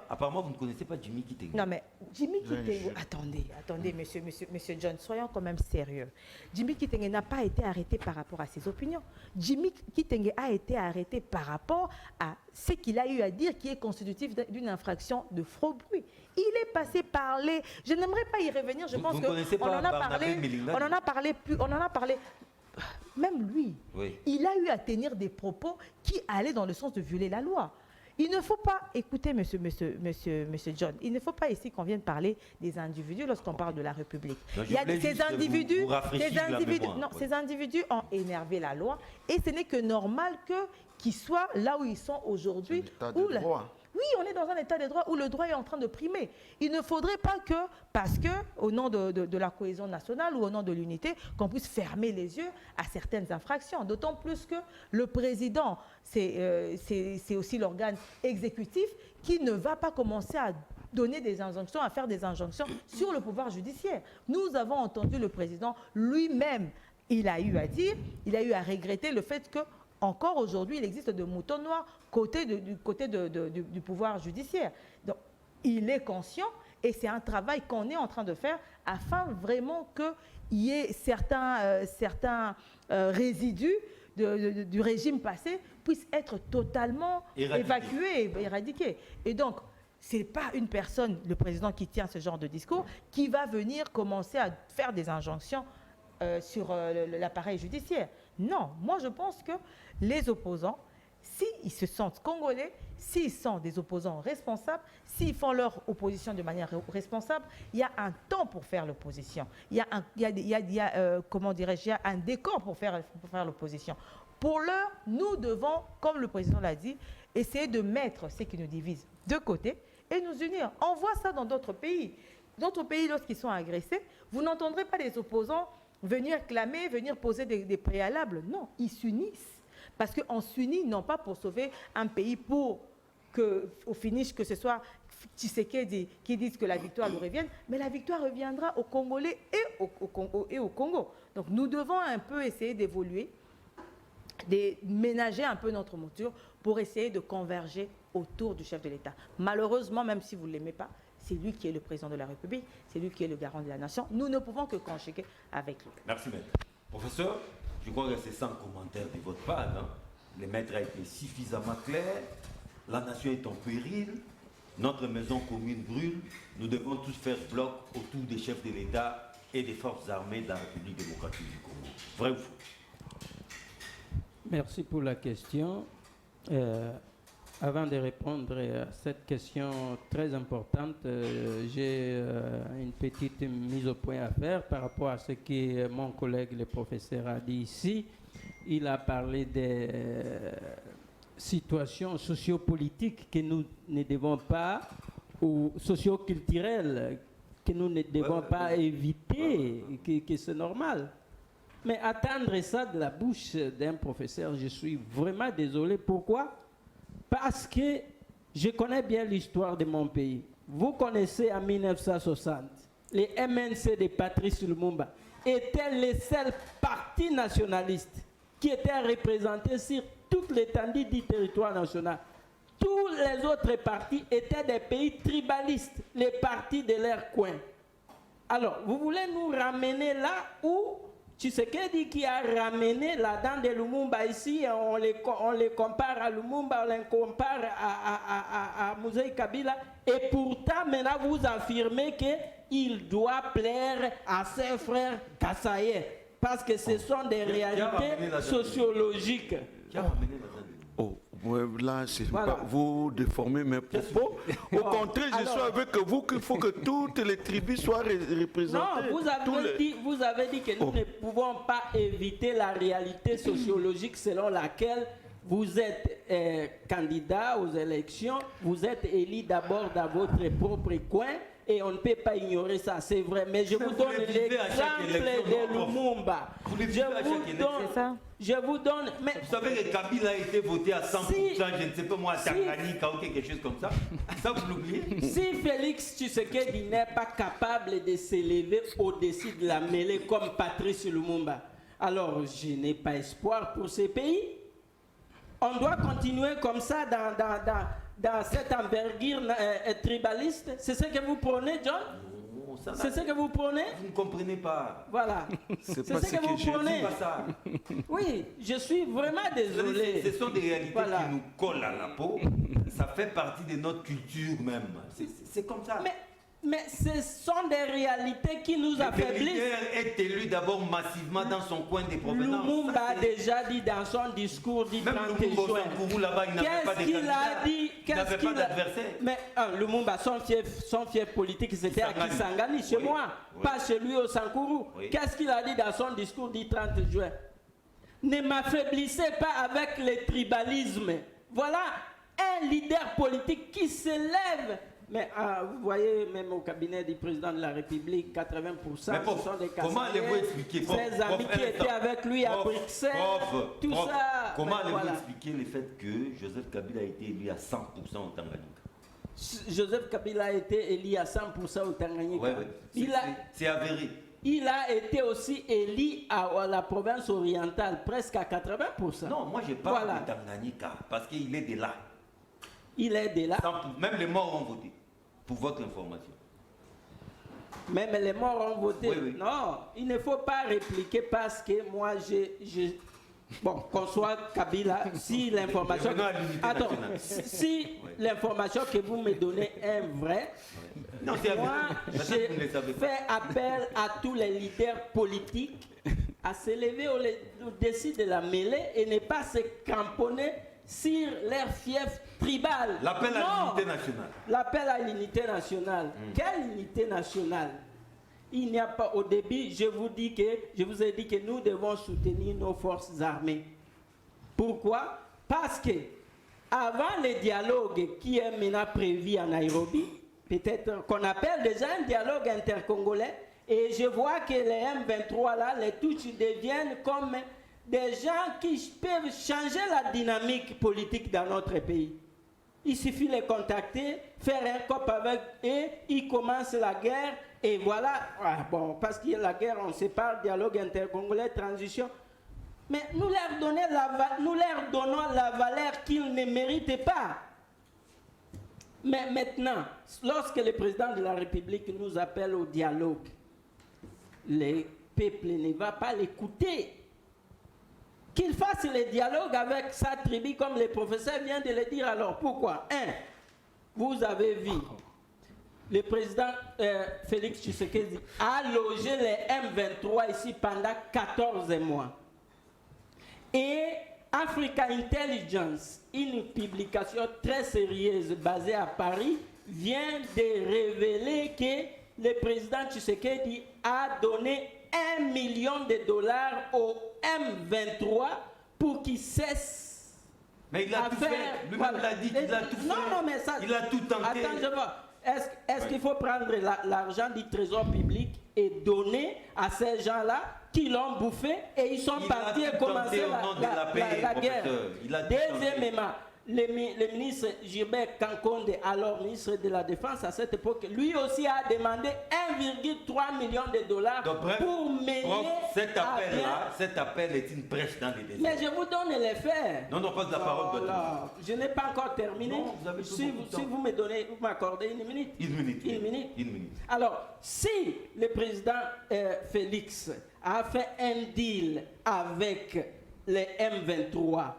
Apparemment, vous ne connaissez pas Jimmy Kitenge. Non, mais Jimmy Kitenge... Attendez, monsieur John, soyons quand même sérieux. Jimmy Kitenge n'a pas été arrêté par rapport à ses opinions. Jimmy Kitenge a été arrêté par rapport à ce qu'il a eu à dire qui est constitutif d'une infraction de faux bruit. Il est passé par les... Je n'aimerais pas y revenir, je pense qu'on en a parlé. Même lui, oui. Il a eu à tenir des propos qui allaient dans le sens de violer la loi. Il ne faut pas, écoutez, monsieur John, il ne faut pas ici qu'on vienne parler des individus lorsqu'on parle de la République. Donc, ces individus ont énervé la loi et ce n'est que normal qu'ils soient là où ils sont aujourd'hui. Oui, on est dans un état de droit où le droit est en train de primer. Il ne faudrait pas que, parce que, au nom de la cohésion nationale ou au nom de l'unité, qu'on puisse fermer les yeux à certaines infractions. D'autant plus que le président, c'est aussi l'organe exécutif qui ne va pas commencer à donner des injonctions, à faire des injonctions sur le pouvoir judiciaire. Nous avons entendu le président lui-même, il a eu à dire, il a eu à regretter le fait que encore aujourd'hui, il existe de moutons noirs du côté du pouvoir judiciaire. Donc, il est conscient et c'est un travail qu'on est en train de faire afin vraiment qu'il y ait certains résidus du régime passé puissent être totalement évacués, éradiqués. Et donc, ce n'est pas une personne, le président qui tient ce genre de discours, qui va venir commencer à faire des injonctions sur l'appareil judiciaire. Non, moi je pense que les opposants, s'ils se sentent congolais, s'ils sont des opposants responsables, s'ils font leur opposition de manière responsable, il y a un temps pour faire l'opposition. Il y a un décor pour faire l'opposition. Pour l'heure, nous devons, comme le président l'a dit, essayer de mettre ce qui nous divise de côté et nous unir. On voit ça dans d'autres pays. D'autres pays, lorsqu'ils sont agressés, vous n'entendrez pas les opposants venir clamer, venir poser des préalables. Non, ils s'unissent. Parce qu'on s'unit non pas pour sauver un pays pour qu'au finish, que ce soit Tshisekedi qui dise que la victoire lui revienne, mais la victoire reviendra aux Congolais et au Congo. Donc nous devons un peu essayer d'évoluer, de ménager un peu notre monture pour essayer de converger autour du chef de l'État. Malheureusement, même si vous ne l'aimez pas, c'est lui qui est le président de la République, c'est lui qui est le garant de la nation. Nous ne pouvons que conjuguer avec lui. Merci, maître. Professeur, je crois que c'est sans commentaire de votre part. Hein. Le maître a été suffisamment clair. La nation est en péril. Notre maison commune brûle. Nous devons tous faire bloc autour des chefs de l'État et des forces armées de la République démocratique du Congo. Vrai ou faux? Merci pour la question. Avant de répondre à cette question très importante, j'ai une petite mise au point à faire par rapport à ce que mon collègue le professeur a dit ici. Il a parlé des situations sociopolitiques que nous ne devons pas, ou socioculturelles que nous ne devons pas éviter, que c'est normal. Mais attendre ça de la bouche d'un professeur, je suis vraiment désolé. Pourquoi? Parce que je connais bien l'histoire de mon pays. Vous connaissez en 1960, les MNC de Patrice Lumumba étaient les seuls partis nationalistes qui étaient représentés sur toute l'étendue du territoire national. tous les autres partis étaient des pays tribalistes, les partis de leur coin. Alors, vous voulez nous ramener là où Tshisekedi qui a ramené la dent de Lumumba ici, on les compare à Lumumba, on les compare à Mouzei Kabila, et pourtant maintenant vous affirmez qu'il doit plaire à ses frères Kassaye, parce que ce sont des réalités sociologiques. Là, c'est Voilà. pas vous déformez mes propos. Au contraire, je suis avec vous qu'il faut que toutes les tribus soient représentées. Non, vous avez dit que nous ne pouvons pas éviter la réalité sociologique selon laquelle vous êtes candidat aux élections, vous êtes élu d'abord dans votre propre coin et on ne peut pas ignorer ça, c'est vrai. Mais je vous donne l'exemple de Lumumba. Je vous donne. Mais vous savez que Kabila a été voté à 100%, je ne sais pas moi, à Tanganyika ou quelque chose comme ça. Ça, vous l'oubliez. Si Félix Tshisekedi n'est pas capable de s'élever au-dessus de la mêlée comme Patrice Lumumba, alors je n'ai pas espoir pour ce pays. On doit continuer comme ça dans cette envergure tribaliste. C'est ce que vous prenez, John? C'est ce que vous prenez? Vous ne comprenez pas. Voilà. C'est ce que vous prenez. Pas ça. Oui, je suis vraiment désolé. Ce sont des réalités qui nous collent à la peau. Ça fait partie de notre culture même. C'est comme ça. Mais ce sont des réalités qui nous affaiblissent. Le est élu d'abord massivement dans son coin des provenances. Lumumba a déjà dit dans son discours du 30 juin. Qu'est-ce qu'il a dit? Il n'avait pas d'adversaire. Mais Lumumba, son fief politique, c'était à Kisangani, chez moi, pas chez lui au Sankuru. Oui. Qu'est-ce qu'il a dit dans son discours du 30 juin? Ne m'affaiblissez pas avec le tribalisme. Voilà un leader politique qui se lève. Mais vous voyez, même au cabinet du président de la République, 80% ce sont des Kassaye. Comment allez-vous expliquer ses amis qui étaient avec lui à Bruxelles, tout ça. Comment allez-vous expliquer le fait que Joseph Kabila a été élu à 100% au Tanganyika? Joseph Kabila a été élu à 100% au Tanganyika. Ouais. C'est avéré. Il a été aussi élu à la province orientale, presque à 80%. Non, moi je parle de Tanganyika, parce qu'il est de là. Il est de là. Même les morts ont voté, pour votre information. Même les morts ont voté. Oui. Non, il ne faut pas répliquer parce que moi, bon, qu'on soit Kabila, si l'information... Attends, si l'information que vous me donnez est vraie, moi, je fais appel à tous les leaders politiques à s'élever au-dessus de la mêlée et ne pas se cramponner sur leur fief tribal. L'appel à l'unité nationale. L'appel à l'unité nationale. Quelle unité nationale? Il n'y a pas, au début, je vous ai dit que nous devons soutenir nos forces armées. Pourquoi? Parce que avant le dialogue qui est maintenant prévu à Nairobi, peut-être qu'on appelle déjà un dialogue intercongolais, et je vois que les M23 là, les Tutsis deviennent comme des gens qui peuvent changer la dynamique politique dans notre pays. Il suffit de les contacter, faire un cop avec eux, ils commencent la guerre, et voilà. Bon, parce qu'il y a la guerre, on sépare, dialogue intercongolais, transition. Mais nous leur donnons la valeur qu'ils ne méritent pas. Mais maintenant, lorsque le président de la République nous appelle au dialogue, le peuple ne va pas l'écouter. Qu'il fasse le dialogue avec sa tribu, comme le professeur vient de le dire. Alors, pourquoi? Vous avez vu, le président Félix Tshisekedi a logé les M23 ici pendant 14 mois. Et Africa Intelligence, une publication très sérieuse basée à Paris, vient de révéler que le président Tshisekedi a donné $1 million au M23 pour qu'il cesse. Mais il a tout fait. Lui-même l'a dit qu'il a tout fait. Non, mais ça. Il a tout tenté. Attends, je vois. Est-ce qu'il faut prendre l'argent du trésor public et donner à ces gens-là qui l'ont bouffé et ils sont partis et commencer la guerre? Deuxièmement, le ministre Gilbert Kankonde, alors ministre de la Défense à cette époque, lui aussi a demandé 1,3 million de dollars pour mener cet appel est une brèche dans les désert. Mais je vous donne les faits. Non, pas de la parole. Je n'ai pas encore terminé. Non, si vous me donnez, vous m'accordez une minute. Une minute. Alors, si le président Félix a fait un deal avec les M23,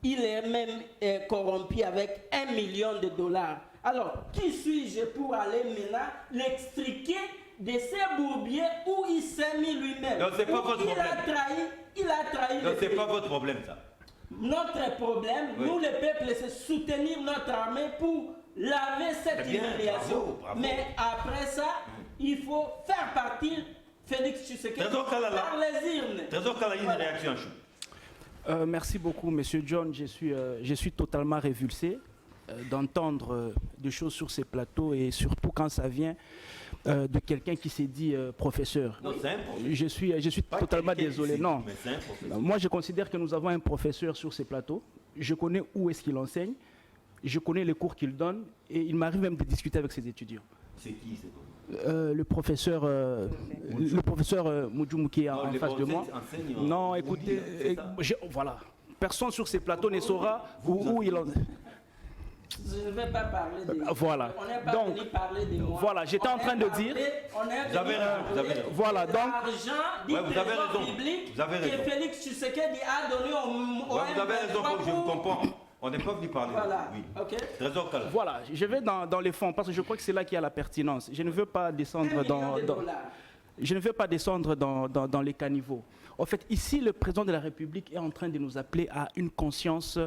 il est même corrompu avec 1 million de dollars. Alors, qui suis-je pour aller maintenant l'extriquer de ces bourbiers où il s'est mis lui-même? Non, c'est pas votre problème. Il a trahi. Non, c'est pas votre problème, ça. Notre problème, nous le peuple, c'est soutenir notre armée pour laver cette humiliation. Bravo. Mais après ça, il faut faire partir Félix Tshisekedi par les urnes. Trésor Kala, une réaction. Merci beaucoup, Monsieur John. Je suis totalement révulsé d'entendre des choses sur ces plateaux et surtout quand ça vient de quelqu'un qui s'est dit professeur. Non, c'est un professeur. Je suis totalement désolé. Non. Moi, je considère que nous avons un professeur sur ces plateaux. Je connais où est-ce qu'il enseigne. Je connais les cours qu'il donne et il m'arrive même de discuter avec ses étudiants. C'est qui le professeur Moudjoumou qui est en face de moi. Non, écoutez, voilà. Personne sur ces plateaux ne saura où il en... Je ne vais pas parler de... Voilà. On n'est pas venu parler de moi. Voilà, j'étais en train de dire... Vous avez raison. Voilà, donc... Vous avez raison. Que Félix Tshisekedi a donné au vous avez raison, je vous comprends. On n'est pas venu parler. Voilà. Oui. Okay. Trésor Kala. Voilà, je vais dans les fonds parce que je crois que c'est là qu'il y a la pertinence. Je ne veux pas descendre dans les caniveaux. En fait, ici, le président de la République est en train de nous appeler à une conscience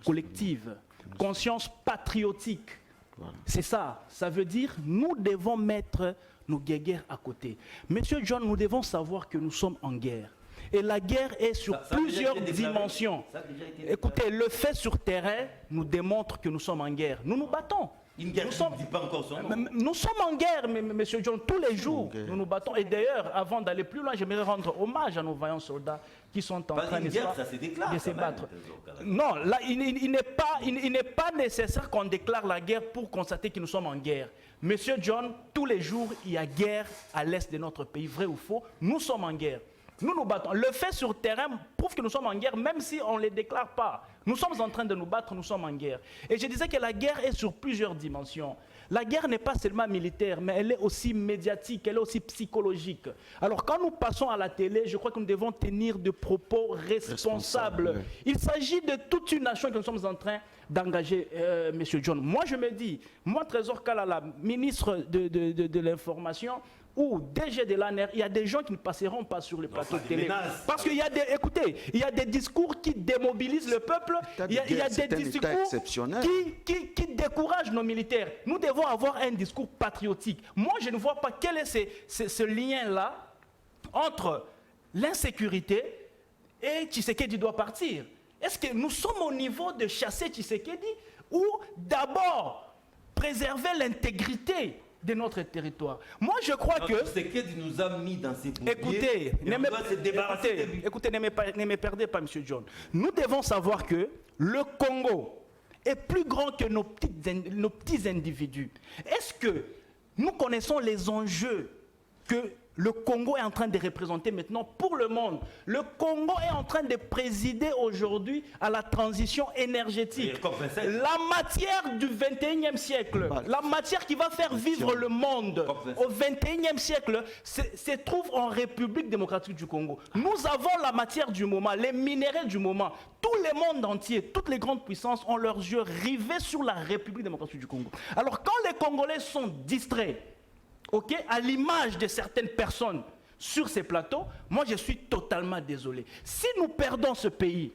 collective, conscience patriotique. Voilà. C'est ça. Ça veut dire nous devons mettre nos guerres à côté. Monsieur John, nous devons savoir que nous sommes en guerre. Et la guerre est sur plusieurs dimensions. Écoutez, le fait sur terrain nous démontre que nous sommes en guerre. Nous nous battons. Une guerre, nous ne dit pas encore son nom. Nous sommes en guerre, monsieur John, tous les jours. Nous nous battons. Et d'ailleurs, avant d'aller plus loin, j'aimerais rendre hommage à nos vaillants soldats qui sont en train de se battre. Non, là, il n'est pas nécessaire qu'on déclare la guerre pour constater que nous sommes en guerre. Monsieur John, tous les jours, il y a guerre à l'est de notre pays. Vrai ou faux, nous sommes en guerre. Nous nous battons. Le fait sur terrain prouve que nous sommes en guerre, même si on ne les déclare pas. Nous sommes en train de nous battre, nous sommes en guerre. Et je disais que la guerre est sur plusieurs dimensions. La guerre n'est pas seulement militaire, mais elle est aussi médiatique, elle est aussi psychologique. Alors quand nous passons à la télé, je crois que nous devons tenir de propos responsables. Oui. Il s'agit de toute une nation que nous sommes en train d'engager, M. John. Moi, je me dis, moi, Trésor Kalala, ministre de l'Information, ou DG de l'ANR, il y a des gens qui ne passeront pas sur les plateaux de télé. Parce qu'il y a il y a des discours qui démobilisent le peuple, il y a des discours qui découragent nos militaires. Nous devons avoir un discours patriotique. Moi, je ne vois pas quel est ce lien-là entre l'insécurité et Tshisekedi doit partir. Est-ce que nous sommes au niveau de chasser Tshisekedi ou d'abord préserver l'intégrité de notre territoire? Moi, je crois que... Tshisekedi nous a mis dans ces bourbiers. Écoutez, ne me perdez pas, M. John. Nous devons savoir que le Congo est plus grand que nos petits individus. Est-ce que nous connaissons les enjeux que le Congo est en train de représenter maintenant pour le monde? Le Congo est en train de présider aujourd'hui à la transition énergétique. La matière du 21e siècle, la matière qui va faire vivre le monde au 21e siècle, se trouve en République démocratique du Congo. Nous avons la matière du moment, les minéraux du moment. Tout le monde entier, toutes les grandes puissances ont leurs yeux rivés sur la République démocratique du Congo. Alors quand les Congolais sont distraits, à l'image de certaines personnes sur ces plateaux, moi je suis totalement désolé. Si nous perdons ce pays,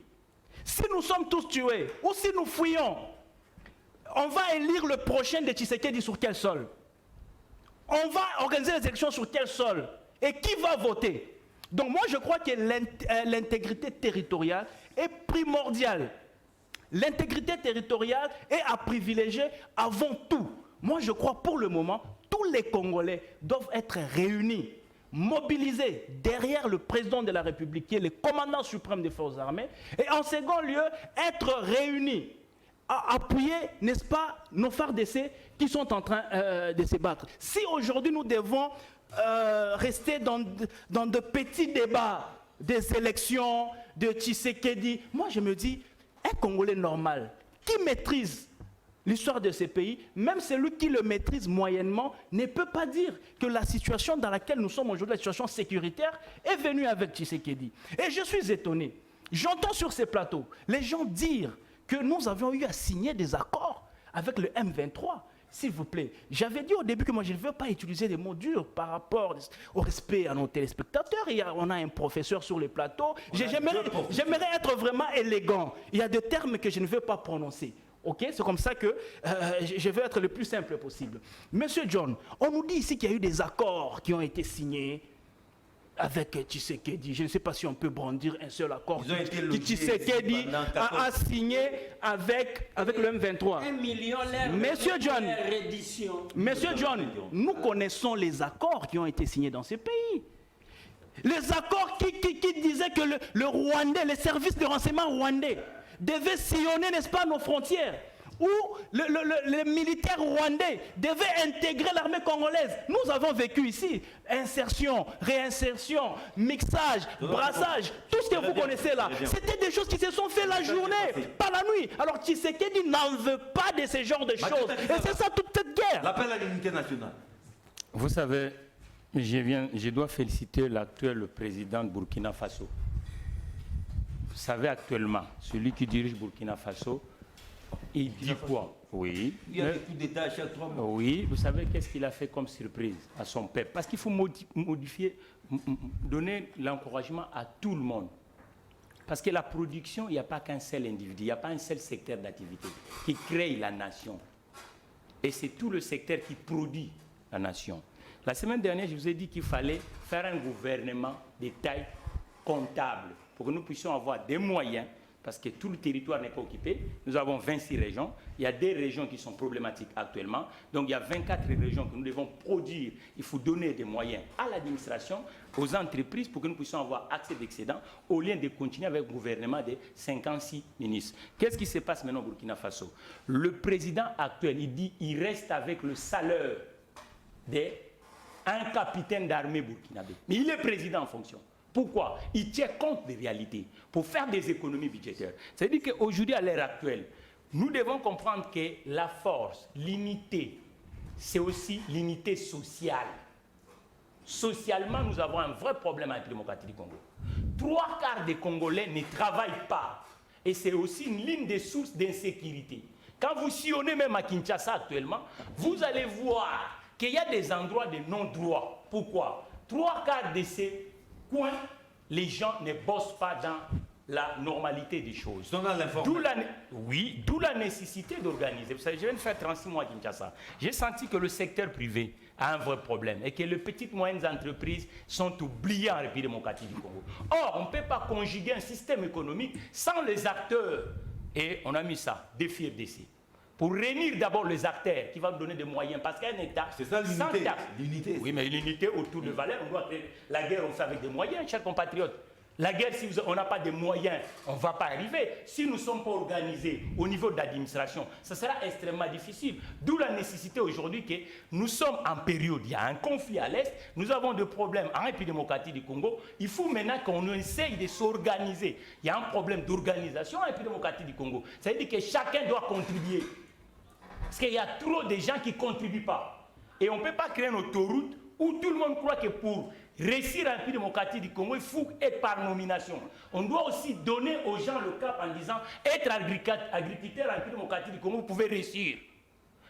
si nous sommes tous tués, ou si nous fuyons, on va élire le prochain de Tshisekedi sur quel sol? On va organiser les élections sur quel sol? Et qui va voter? Donc moi je crois que l'intégrité territoriale est primordiale. L'intégrité territoriale est à privilégier avant tout. Moi je crois pour le moment, tous les Congolais doivent être réunis, mobilisés derrière le président de la République, qui est le commandant suprême des forces armées, et en second lieu, être réunis appuyer, n'est-ce pas, nos phares d'essai qui sont en train de se battre. Si aujourd'hui nous devons rester dans de petits débats des élections, de Tshisekedi, moi je me dis, un Congolais normal qui maîtrise l'histoire de ces pays, même celui qui le maîtrise moyennement, ne peut pas dire que la situation dans laquelle nous sommes aujourd'hui, la situation sécuritaire, est venue avec Tshisekedi. Et je suis étonné. J'entends sur ces plateaux les gens dire que nous avions eu à signer des accords avec le M23. S'il vous plaît, j'avais dit au début que moi je ne veux pas utiliser des mots durs par rapport au respect à nos téléspectateurs. On a un professeur sur les plateaux. J'aimerais être vraiment élégant. Il y a des termes que je ne veux pas prononcer. Ok, c'est comme ça que je veux être le plus simple possible. Monsieur John, on nous dit ici qu'il y a eu des accords qui ont été signés avec Tshisekedi. Je ne sais pas si on peut brandir un seul accord que Tshisekedi a signé avec le M23. 1 million Monsieur John, nous connaissons les accords qui ont été signés dans ces pays. Les accords qui disaient que le Rwandais, les services de renseignement rwandais devaient sillonner, n'est-ce pas, nos frontières, où les militaires rwandais devaient intégrer l'armée congolaise. Nous avons vécu ici insertion, réinsertion, mixage, brassage, tout ce que vous connaissez là. C'était des choses qui se sont faites la journée, pas la nuit. Alors Tshisekedi n'en veut pas de ce genre de choses. Et c'est ça toute cette guerre. L'appel à l'unité nationale. Vous savez, je dois féliciter l'actuel président de Burkina Faso. Vous savez actuellement, celui qui dirige Burkina Faso, il dit quoi? Oui. Il y a des coups d'État à chaque 3 mois. Oui, vous savez qu'est-ce qu'il a fait comme surprise à son peuple? Parce qu'il faut modifier, donner l'encouragement à tout le monde. Parce que la production, il n'y a pas qu'un seul individu, il n'y a pas un seul secteur d'activité qui crée la nation. Et c'est tout le secteur qui produit la nation. La semaine dernière, je vous ai dit qu'il fallait faire un gouvernement de taille comptable pour que nous puissions avoir des moyens, parce que tout le territoire n'est pas occupé. Nous avons 26 régions. Il y a des régions qui sont problématiques actuellement. Donc il y a 24 régions que nous devons produire. Il faut donner des moyens à l'administration, aux entreprises, pour que nous puissions avoir accès d'excédents, au lieu de continuer avec un gouvernement de 56 ministres. Qu'est-ce qui se passe maintenant au Burkina Faso? Le président actuel, il dit qu'il reste avec le salaire d'un capitaine d'armée burkinabé. Mais il est président en fonction. Pourquoi? Il tient compte des réalités pour faire des économies budgétaires. C'est-à-dire qu'aujourd'hui, à l'heure actuelle, nous devons comprendre que la force, l'unité, c'est aussi l'unité sociale. Socialement, nous avons un vrai problème avec la démocratie du Congo. 3/4 des Congolais ne travaillent pas. Et c'est aussi une ligne de source d'insécurité. Quand vous sillonnez même à Kinshasa actuellement, vous allez voir qu'il y a des endroits de non-droit. Pourquoi? 3/4 de ces coins, les gens ne bossent pas dans la normalité des choses. D'où la nécessité d'organiser. Vous savez, je viens de faire 36 mois à Kinshasa. J'ai senti que le secteur privé a un vrai problème et que les petites et moyennes entreprises sont oubliées en République démocratique du Congo. Or, on ne peut pas conjuguer un système économique sans les acteurs. Et on a mis ça, défi FDC. Pour réunir d'abord les acteurs qui vont donner des moyens. Parce qu'un État, c'est ça l'unité. L'unité. Oui, mais l'unité autour de valeurs, on doit créer. La guerre, on fait avec des moyens, chers compatriotes. La guerre, si on n'a pas de moyens, on ne va pas arriver. Si nous ne sommes pas organisés au niveau de l'administration, ça sera extrêmement difficile. D'où la nécessité aujourd'hui que nous sommes en période, il y a un conflit à l'Est, nous avons des problèmes en République démocratique du Congo. Il faut maintenant qu'on essaye de s'organiser. Il y a un problème d'organisation en République démocratique du Congo. Ça veut dire que chacun doit contribuer. Parce qu'il y a trop de gens qui ne contribuent pas. Et on ne peut pas créer une autoroute où tout le monde croit que pour réussir un pays démocratique du Congo, il faut être par nomination. On doit aussi donner aux gens le cap en disant être agriculteur en pays démocratique du Congo, vous pouvez réussir.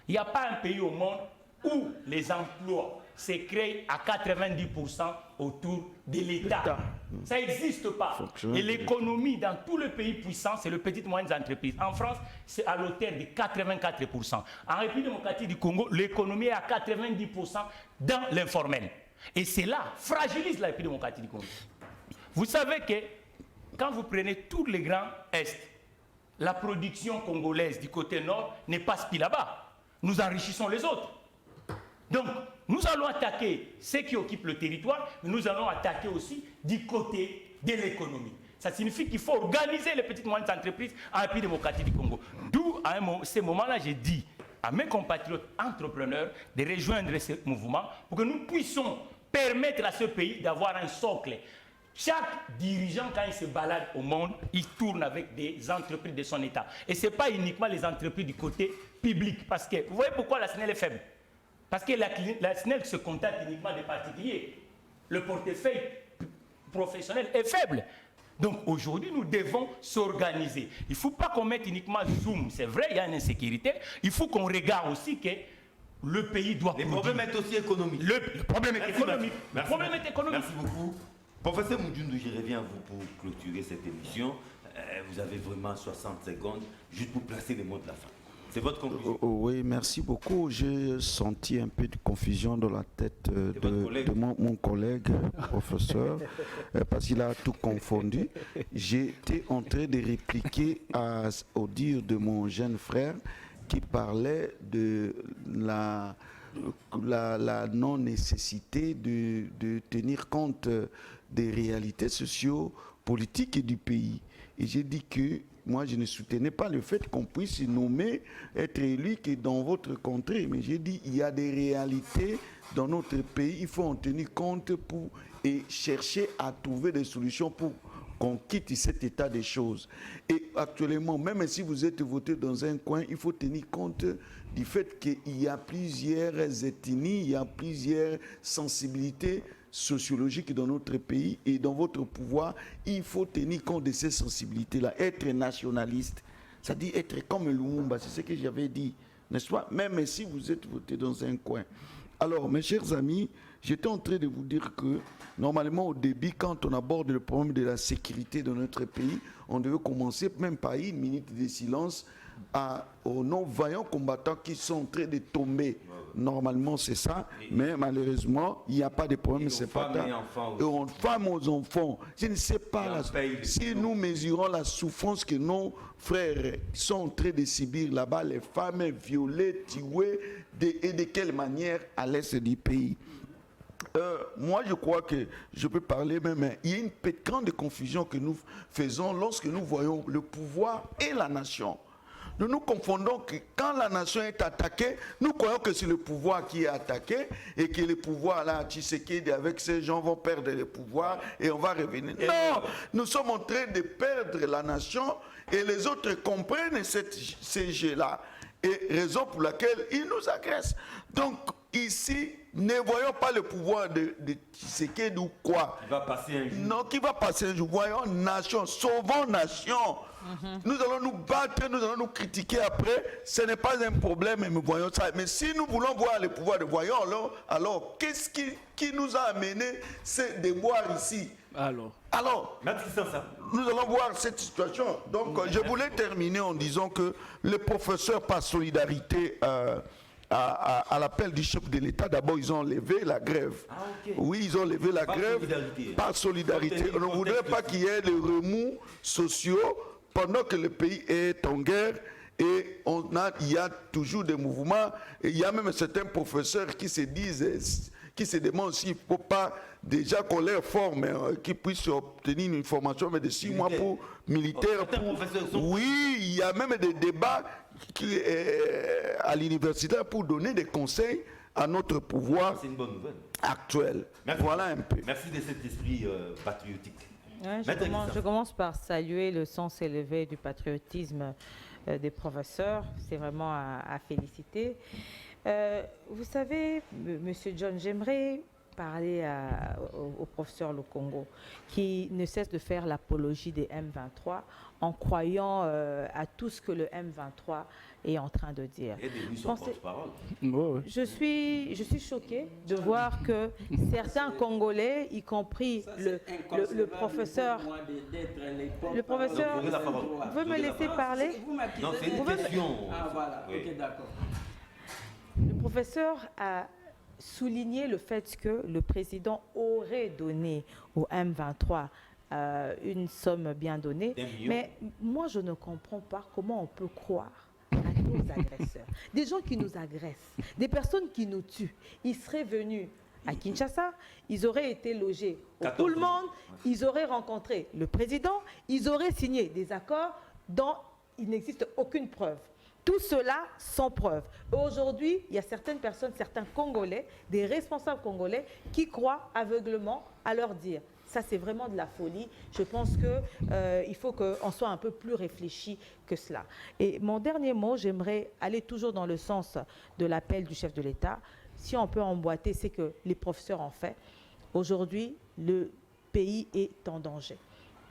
Il n'y a pas un pays au monde où les emplois se créent à 90% autour de l'État. Ça n'existe pas. Et l'économie dans tous les pays puissants, c'est les petites et moyennes entreprises. En France, c'est à l'auteur de 84%. En République démocratique du Congo, l'économie est à 90% dans l'informel. Et cela fragilise la République démocratique du Congo. Vous savez que quand vous prenez tous les grands Est, la production congolaise du côté nord ne passe plus là-bas. Nous enrichissons les autres. Donc, nous allons attaquer ceux qui occupent le territoire, mais nous allons attaquer aussi du côté de l'économie. Ça signifie qu'il faut organiser les petites et moyennes entreprises en République démocratique du Congo. D'où, à ces moments-là, j'ai dit à mes compatriotes entrepreneurs de rejoindre ce mouvement pour que nous puissions permettre à ce pays d'avoir un socle. Chaque dirigeant, quand il se balade au monde, il tourne avec des entreprises de son État. Et ce n'est pas uniquement les entreprises du côté public. Parce que, vous voyez pourquoi la SNEL est faible? Parce que la SNEL se contacte uniquement des particuliers. Le portefeuille professionnel est faible. Donc aujourd'hui, nous devons s'organiser. Il ne faut pas qu'on mette uniquement Zoom. C'est vrai, il y a une insécurité. Il faut qu'on regarde aussi que le pays doit... Le problème est aussi économique. Le problème est économique. Le problème est économique. Merci beaucoup. Professeur Mudjundu, je reviens à vous pour clôturer cette émission. Vous avez vraiment 60 secondes juste pour placer les mots de la fin. C'est votre conclusion. Oui, merci beaucoup. J'ai senti un peu de confusion dans la tête de mon collègue, professeur, parce qu'il a tout confondu. J'étais en train de répliquer au dire de mon jeune frère qui parlait de la non-nécessité de tenir compte des réalités socio-politiques du pays. Et j'ai dit que moi, je ne soutenais pas le fait qu'on puisse nommer, être élu que dans votre contrée. Mais j'ai dit, il y a des réalités dans notre pays. Il faut en tenir compte et chercher à trouver des solutions pour qu'on quitte cet état des choses. Et actuellement, même si vous êtes voté dans un coin, il faut tenir compte du fait qu'il y a plusieurs ethnies, il y a plusieurs sensibilités sociologique dans notre pays et dans votre pouvoir, il faut tenir compte de ces sensibilités-là. Être nationaliste, c'est-à-dire être comme Lumumba, c'est ce que j'avais dit, n'est-ce pas? Même si vous êtes voté dans un coin. Alors, mes chers amis, j'étais en train de vous dire que, normalement, au début, quand on aborde le problème de la sécurité de notre pays, on devait commencer même par une minute de silence aux non-vaillants combattants qui sont en train de tomber. Normalement, c'est ça, mais malheureusement, il n'y a pas de problème, c'est pas ça. Et aux femmes, aux enfants, je ne sais pas si nous mesurons la souffrance que nos frères sont en train de subir là-bas, les femmes violées, tuées, et de quelle manière à l'est du pays. Moi, je crois que je peux parler même. Il y a une grande confusion que nous faisons lorsque nous voyons le pouvoir et la nation. Nous nous confondons que quand la nation est attaquée, nous croyons que c'est le pouvoir qui est attaqué et que le pouvoir là, Tshisekedi avec ces gens vont perdre le pouvoir et on va revenir. Non, nous sommes en train de perdre la nation et les autres comprennent ces jeux-là. Et raison pour laquelle ils nous agressent. Donc ici, ne voyons pas le pouvoir de Tshisekedi ou quoi. Il va passer un jour. Non, qui va passer un jour. Voyons nation, sauvons nation. Nous allons nous battre, nous allons nous critiquer après. Ce n'est pas un problème, mais voyons ça. Mais si nous voulons voir le pouvoir de voyons, alors qu'est-ce qui nous a amené ces devoirs ici? Alors, nous allons voir cette situation. Donc, je voulais terminer en disant que les professeurs, par solidarité à l'appel du chef de l'État, d'abord, ils ont levé la grève. Oui, ils ont levé la grève par solidarité. On ne voudrait pas qu'il y ait des remous sociaux pendant que le pays est en guerre. Et il y a toujours des mouvements. Et il y a même certains professeurs qui se disent... qui se demandent s'il ne faut pas déjà qu'on les forme, qu'ils puissent obtenir une formation de 6 mois pour militaires. Oui, il y a même des débats à l'université pour donner des conseils à notre pouvoir actuel. Merci. Voilà un peu. Merci de cet esprit patriotique. Ouais, je commence par saluer le sens élevé du patriotisme des professeurs. C'est vraiment à féliciter. Vous savez, Monsieur John, j'aimerais parler au professeur Lukongo, qui ne cesse de faire l'apologie des M23 en croyant à tout ce que le M23 est en train de dire. Je suis choquée de voir que certains Congolais, y compris le professeur... Le professeur, vous pouvez me laisser parler? Non, c'est une question. Ah voilà, ok, d'accord. Le professeur a souligné le fait que le président aurait donné au M23 une somme bien donnée. Mais moi, je ne comprends pas comment on peut croire à nos agresseurs. Des gens qui nous agressent, des personnes qui nous tuent. Ils seraient venus à Kinshasa, ils auraient été logés au Pullman, ils auraient rencontré le président, ils auraient signé des accords dont il n'existe aucune preuve. Tout cela sans preuve. Aujourd'hui, il y a certaines personnes, certains Congolais, des responsables congolais qui croient aveuglement à leur dire. Ça, c'est vraiment de la folie. Je pense qu'il faut qu'on soit un peu plus réfléchi que cela. Et mon dernier mot, j'aimerais aller toujours dans le sens de l'appel du chef de l'État. Si on peut emboîter, c'est que les professeurs en fait. Aujourd'hui, le pays est en danger.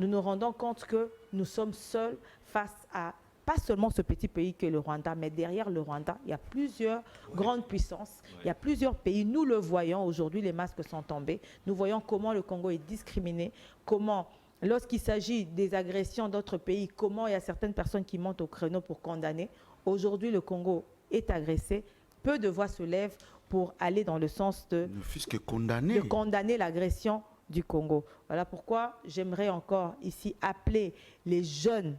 Nous nous rendons compte que nous sommes seuls face à pas seulement ce petit pays qu'est le Rwanda, mais derrière le Rwanda, il y a plusieurs grandes puissances, il y a plusieurs pays. Nous le voyons aujourd'hui, les masques sont tombés. Nous voyons comment le Congo est discriminé, comment, lorsqu'il s'agit des agressions d'autres pays, comment il y a certaines personnes qui montent au créneau pour condamner. Aujourd'hui, le Congo est agressé. Peu de voix se lèvent pour aller dans le sens de condamner l'agression du Congo. Voilà pourquoi j'aimerais encore ici appeler les jeunes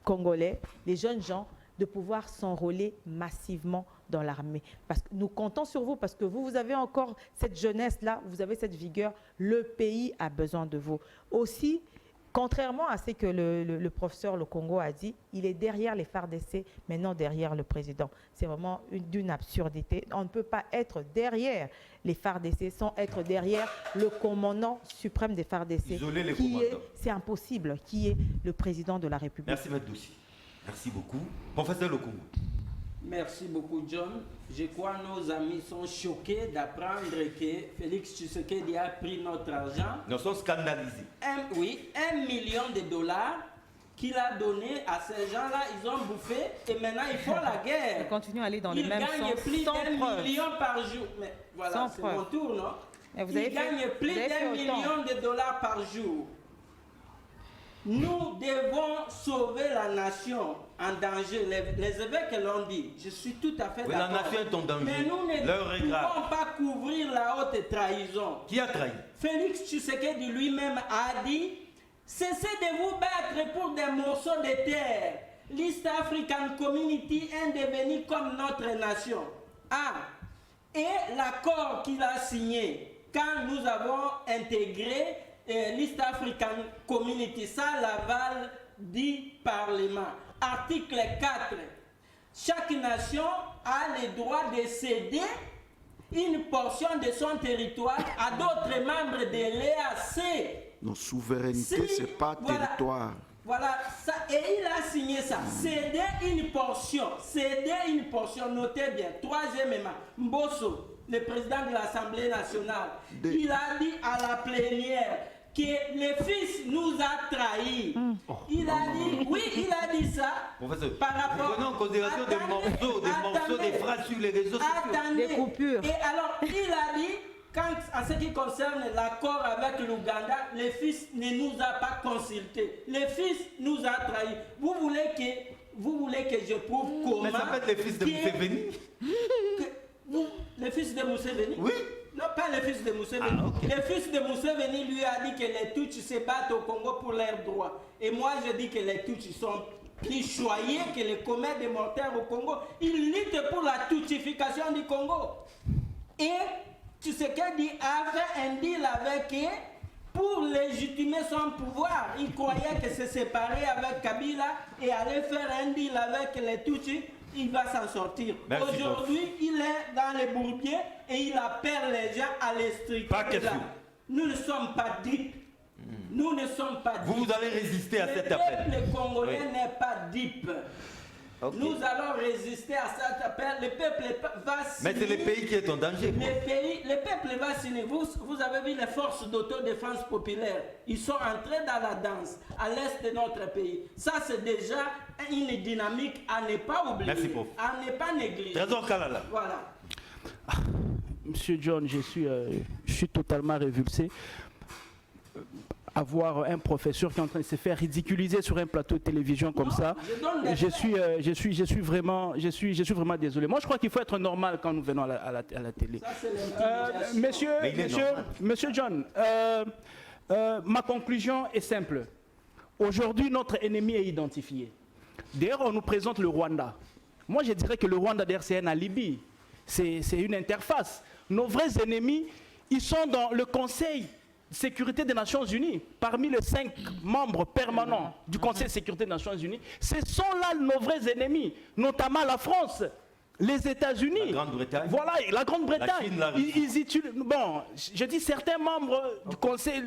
Congolais, les jeunes gens, de pouvoir s'enrôler massivement dans l'armée. Parce que nous comptons sur vous, parce que vous avez encore cette jeunesse-là, vous avez cette vigueur, le pays a besoin de vous. Aussi, contrairement à ce que le professeur Le Congo a dit, il est derrière les FARDC, mais non derrière le président. C'est vraiment d'une absurdité. On ne peut pas être derrière les FARDC sans être derrière le commandant suprême des FARDC. Isoler les commandants. C'est impossible, qui est le président de la République. Merci, M. Doussi. Merci beaucoup. Professeur Le Congo. Merci beaucoup, John. Je crois que nos amis sont choqués d'apprendre que Félix Tshisekedi a pris notre argent. Nous sommes scandalisés. Oui, $1 million qu'il a donné à ces gens-là. Ils ont bouffé et maintenant ils font la guerre. Ils continuent à aller dans le même sens. Ils gagnent plus d'1 million par jour. Mais voilà, c'est mon tour, non? Ils gagnent plus d'1 million par jour. Nous devons sauver la nation en danger. Les évêques l'ont dit. Je suis tout à fait d'accord. La nation est en danger. Mais nous ne pouvons pas couvrir la haute trahison. Qui a trahi? Félix Tshisekedi lui-même a dit « Cessez de vous battre pour des morceaux de terre. L'East African Community est devenue comme notre nation. » Et l'accord qu'il a signé quand nous avons intégré l'East African Community, ça l'aval du Parlement. Article 4. Chaque nation a le droit de céder une portion de son territoire à d'autres membres de l'EAC. Nos souverainetés, ce n'est pas territoire. Voilà, ça, et il a signé ça. Céder une portion, notez bien. Troisièmement, Mbosso, le président de l'Assemblée nationale, il a dit à la plénière que le fils nous a trahis. Il a dit, oui, il a dit ça. Professeur, par rapport prenons en considération des morceaux, des phrases sur les réseaux sociaux. Des coupures. Et alors, il a dit, en ce qui concerne l'accord avec l'Ouganda, le fils ne nous a pas consultés. Le fils nous a trahis. Vous voulez que je prouve comment... Mais ça peut être le fils de Museveni. Le fils de Museveni? Oui. Non, pas le fils de Museveni. Le fils de Museveni lui a dit que les Tutsis se battent au Congo pour leurs droits. Et moi, je dis que les Tutsis sont plus choyés que les communs des mortels au Congo. Ils luttent pour la tutsification du Congo. Et Tshisekedi a fait un deal avec eux pour légitimer son pouvoir. Il croyait que se séparer avec Kabila et aller faire un deal avec les Tutsis, il va s'en sortir. Aujourd'hui, il est dans les bourbiers et il appelle les gens à l'esprit. Nous ne sommes pas dupes. Nous ne sommes pas dupes. Vous allez résister à cet appel. Le peuple congolais n'est pas dupe. Nous allons résister à cet appel. Le peuple va signer. Mais c'est le pays qui est en danger. Le peuple va signer. Vous avez vu les forces d'autodéfense populaire. Ils sont entrés dans la danse à l'est de notre pays. Ça, c'est déjà une dynamique à ne pas oublier. Merci, prof. À ne pas négliger. Trésor Kalala. Voilà. Monsieur John, je suis totalement révulsé. Avoir un professeur qui est en train de se faire ridiculiser sur un plateau de télévision comme ça, je suis vraiment désolé. Moi, je crois qu'il faut être normal quand nous venons à la télé. Monsieur John, ma conclusion est simple. Aujourd'hui, notre ennemi est identifié. D'ailleurs, on nous présente le Rwanda. Moi, je dirais que le Rwanda, d'ailleurs, c'est un alibi. C'est une interface. Nos vrais ennemis, ils sont dans le Conseil sécurité des Nations Unies, parmi les 5 membres permanents du Conseil de sécurité des Nations Unies, ce sont là nos vrais ennemis, notamment la France, les États-Unis. La Grande-Bretagne. Voilà, la Grande-Bretagne. Ils utilisent, bon, je dis certains membres du Conseil,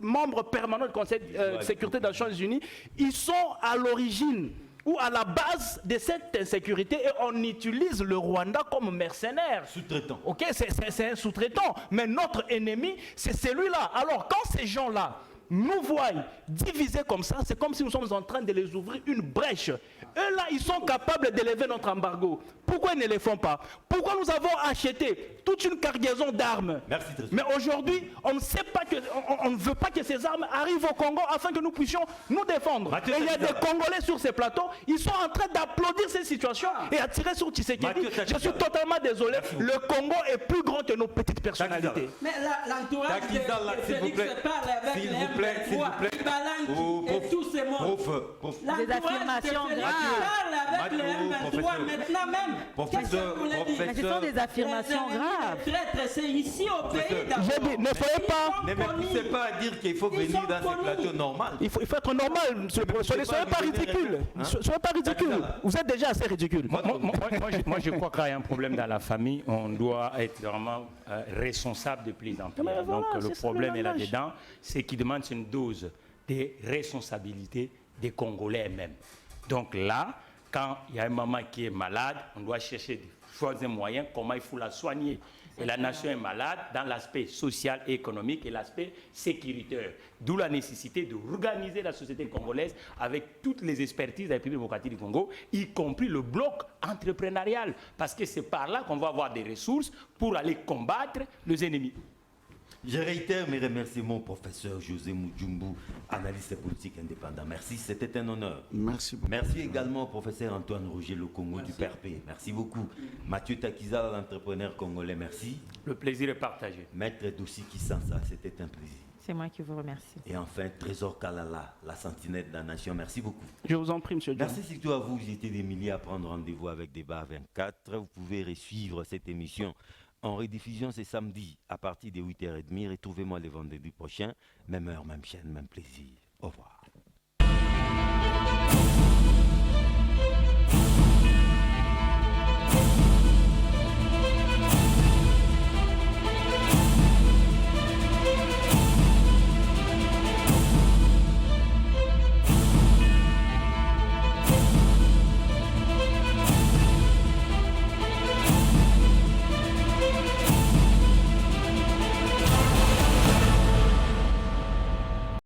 membres permanents du Conseil de sécurité des Nations Unies, ils sont à l'origine ou à la base de cette insécurité et on utilise le Rwanda comme mercenaire. Sous-traitant. Ok, c'est un sous-traitant, mais notre ennemi, c'est celui-là. Alors, quand ces gens-là nous voient divisés comme ça, c'est comme si nous sommes en train de les ouvrir une brèche. Eux là, ils sont capables d'élever notre embargo. Pourquoi ils ne le font pas? Pourquoi nous avons acheté toute une cargaison d'armes? Mais aujourd'hui, on ne sait pas que, on ne veut pas que ces armes arrivent au Congo afin que nous puissions nous défendre. Et il y a des Congolais sur ces plateaux, ils sont en train d'applaudir cette situation et attirer sur Tshisekedi. Je suis totalement désolé, le Congo est plus grand que nos petites personnalités. Mais l'entourage de Félix parle avec les M23, Ibalanki et tous ces mots. Des affirmations graves. Parle avec les M23 maintenant même. Qu'est-ce que vous voulez dire? Mais ce sont des affirmations graves. C'est ici au pays d'abord. J'ai dit, ne soyez pas... Ne me poussez pas à dire qu'il faut venir dans ce plateau normal. Il faut être normal, ne soyez pas ridicule. Soyez pas ridicule. Vous êtes déjà assez ridicule. Moi, je crois qu'il y a un problème dans la famille. On doit être vraiment responsable de plaisanterie. Donc le problème est là-dedans, c'est qu'il demande une dose de responsabilité des Congolais eux-mêmes. Donc là, quand il y a un maman qui est malade, on doit chercher des choses et moyens, comment il faut la soigner. Et la nation est malade dans l'aspect social et économique et l'aspect sécuritaire. D'où la nécessité de organiser la société congolaise avec toutes les expertises de la République démocratique du Congo, y compris le bloc entrepreneurial. Parce que c'est par là qu'on va avoir des ressources pour aller combattre les ennemis. Je réitère mes remerciements, professeur José Mujumbu, analyste politique indépendant. Merci, c'était un honneur. Merci beaucoup. Merci également au professeur Antoine Roger Le Congo du PRP. Merci beaucoup. Mathieu Takizala, l'entrepreneur congolais, merci. Le plaisir est partagé. Maître Doussi Kissansa, c'était un plaisir. C'est moi qui vous remercie. Et enfin, Trésor Kalala, la sentinelle de la nation. Merci beaucoup. Je vous en prie, M. John. Merci surtout à vous. J'étais des milliers à prendre rendez-vous avec Débat 24. Vous pouvez suivre cette émission en rediffusion ce samedi à partir de 8h30. Retrouvez-moi le vendredi prochain. Même heure, même chaîne, même plaisir. Au revoir.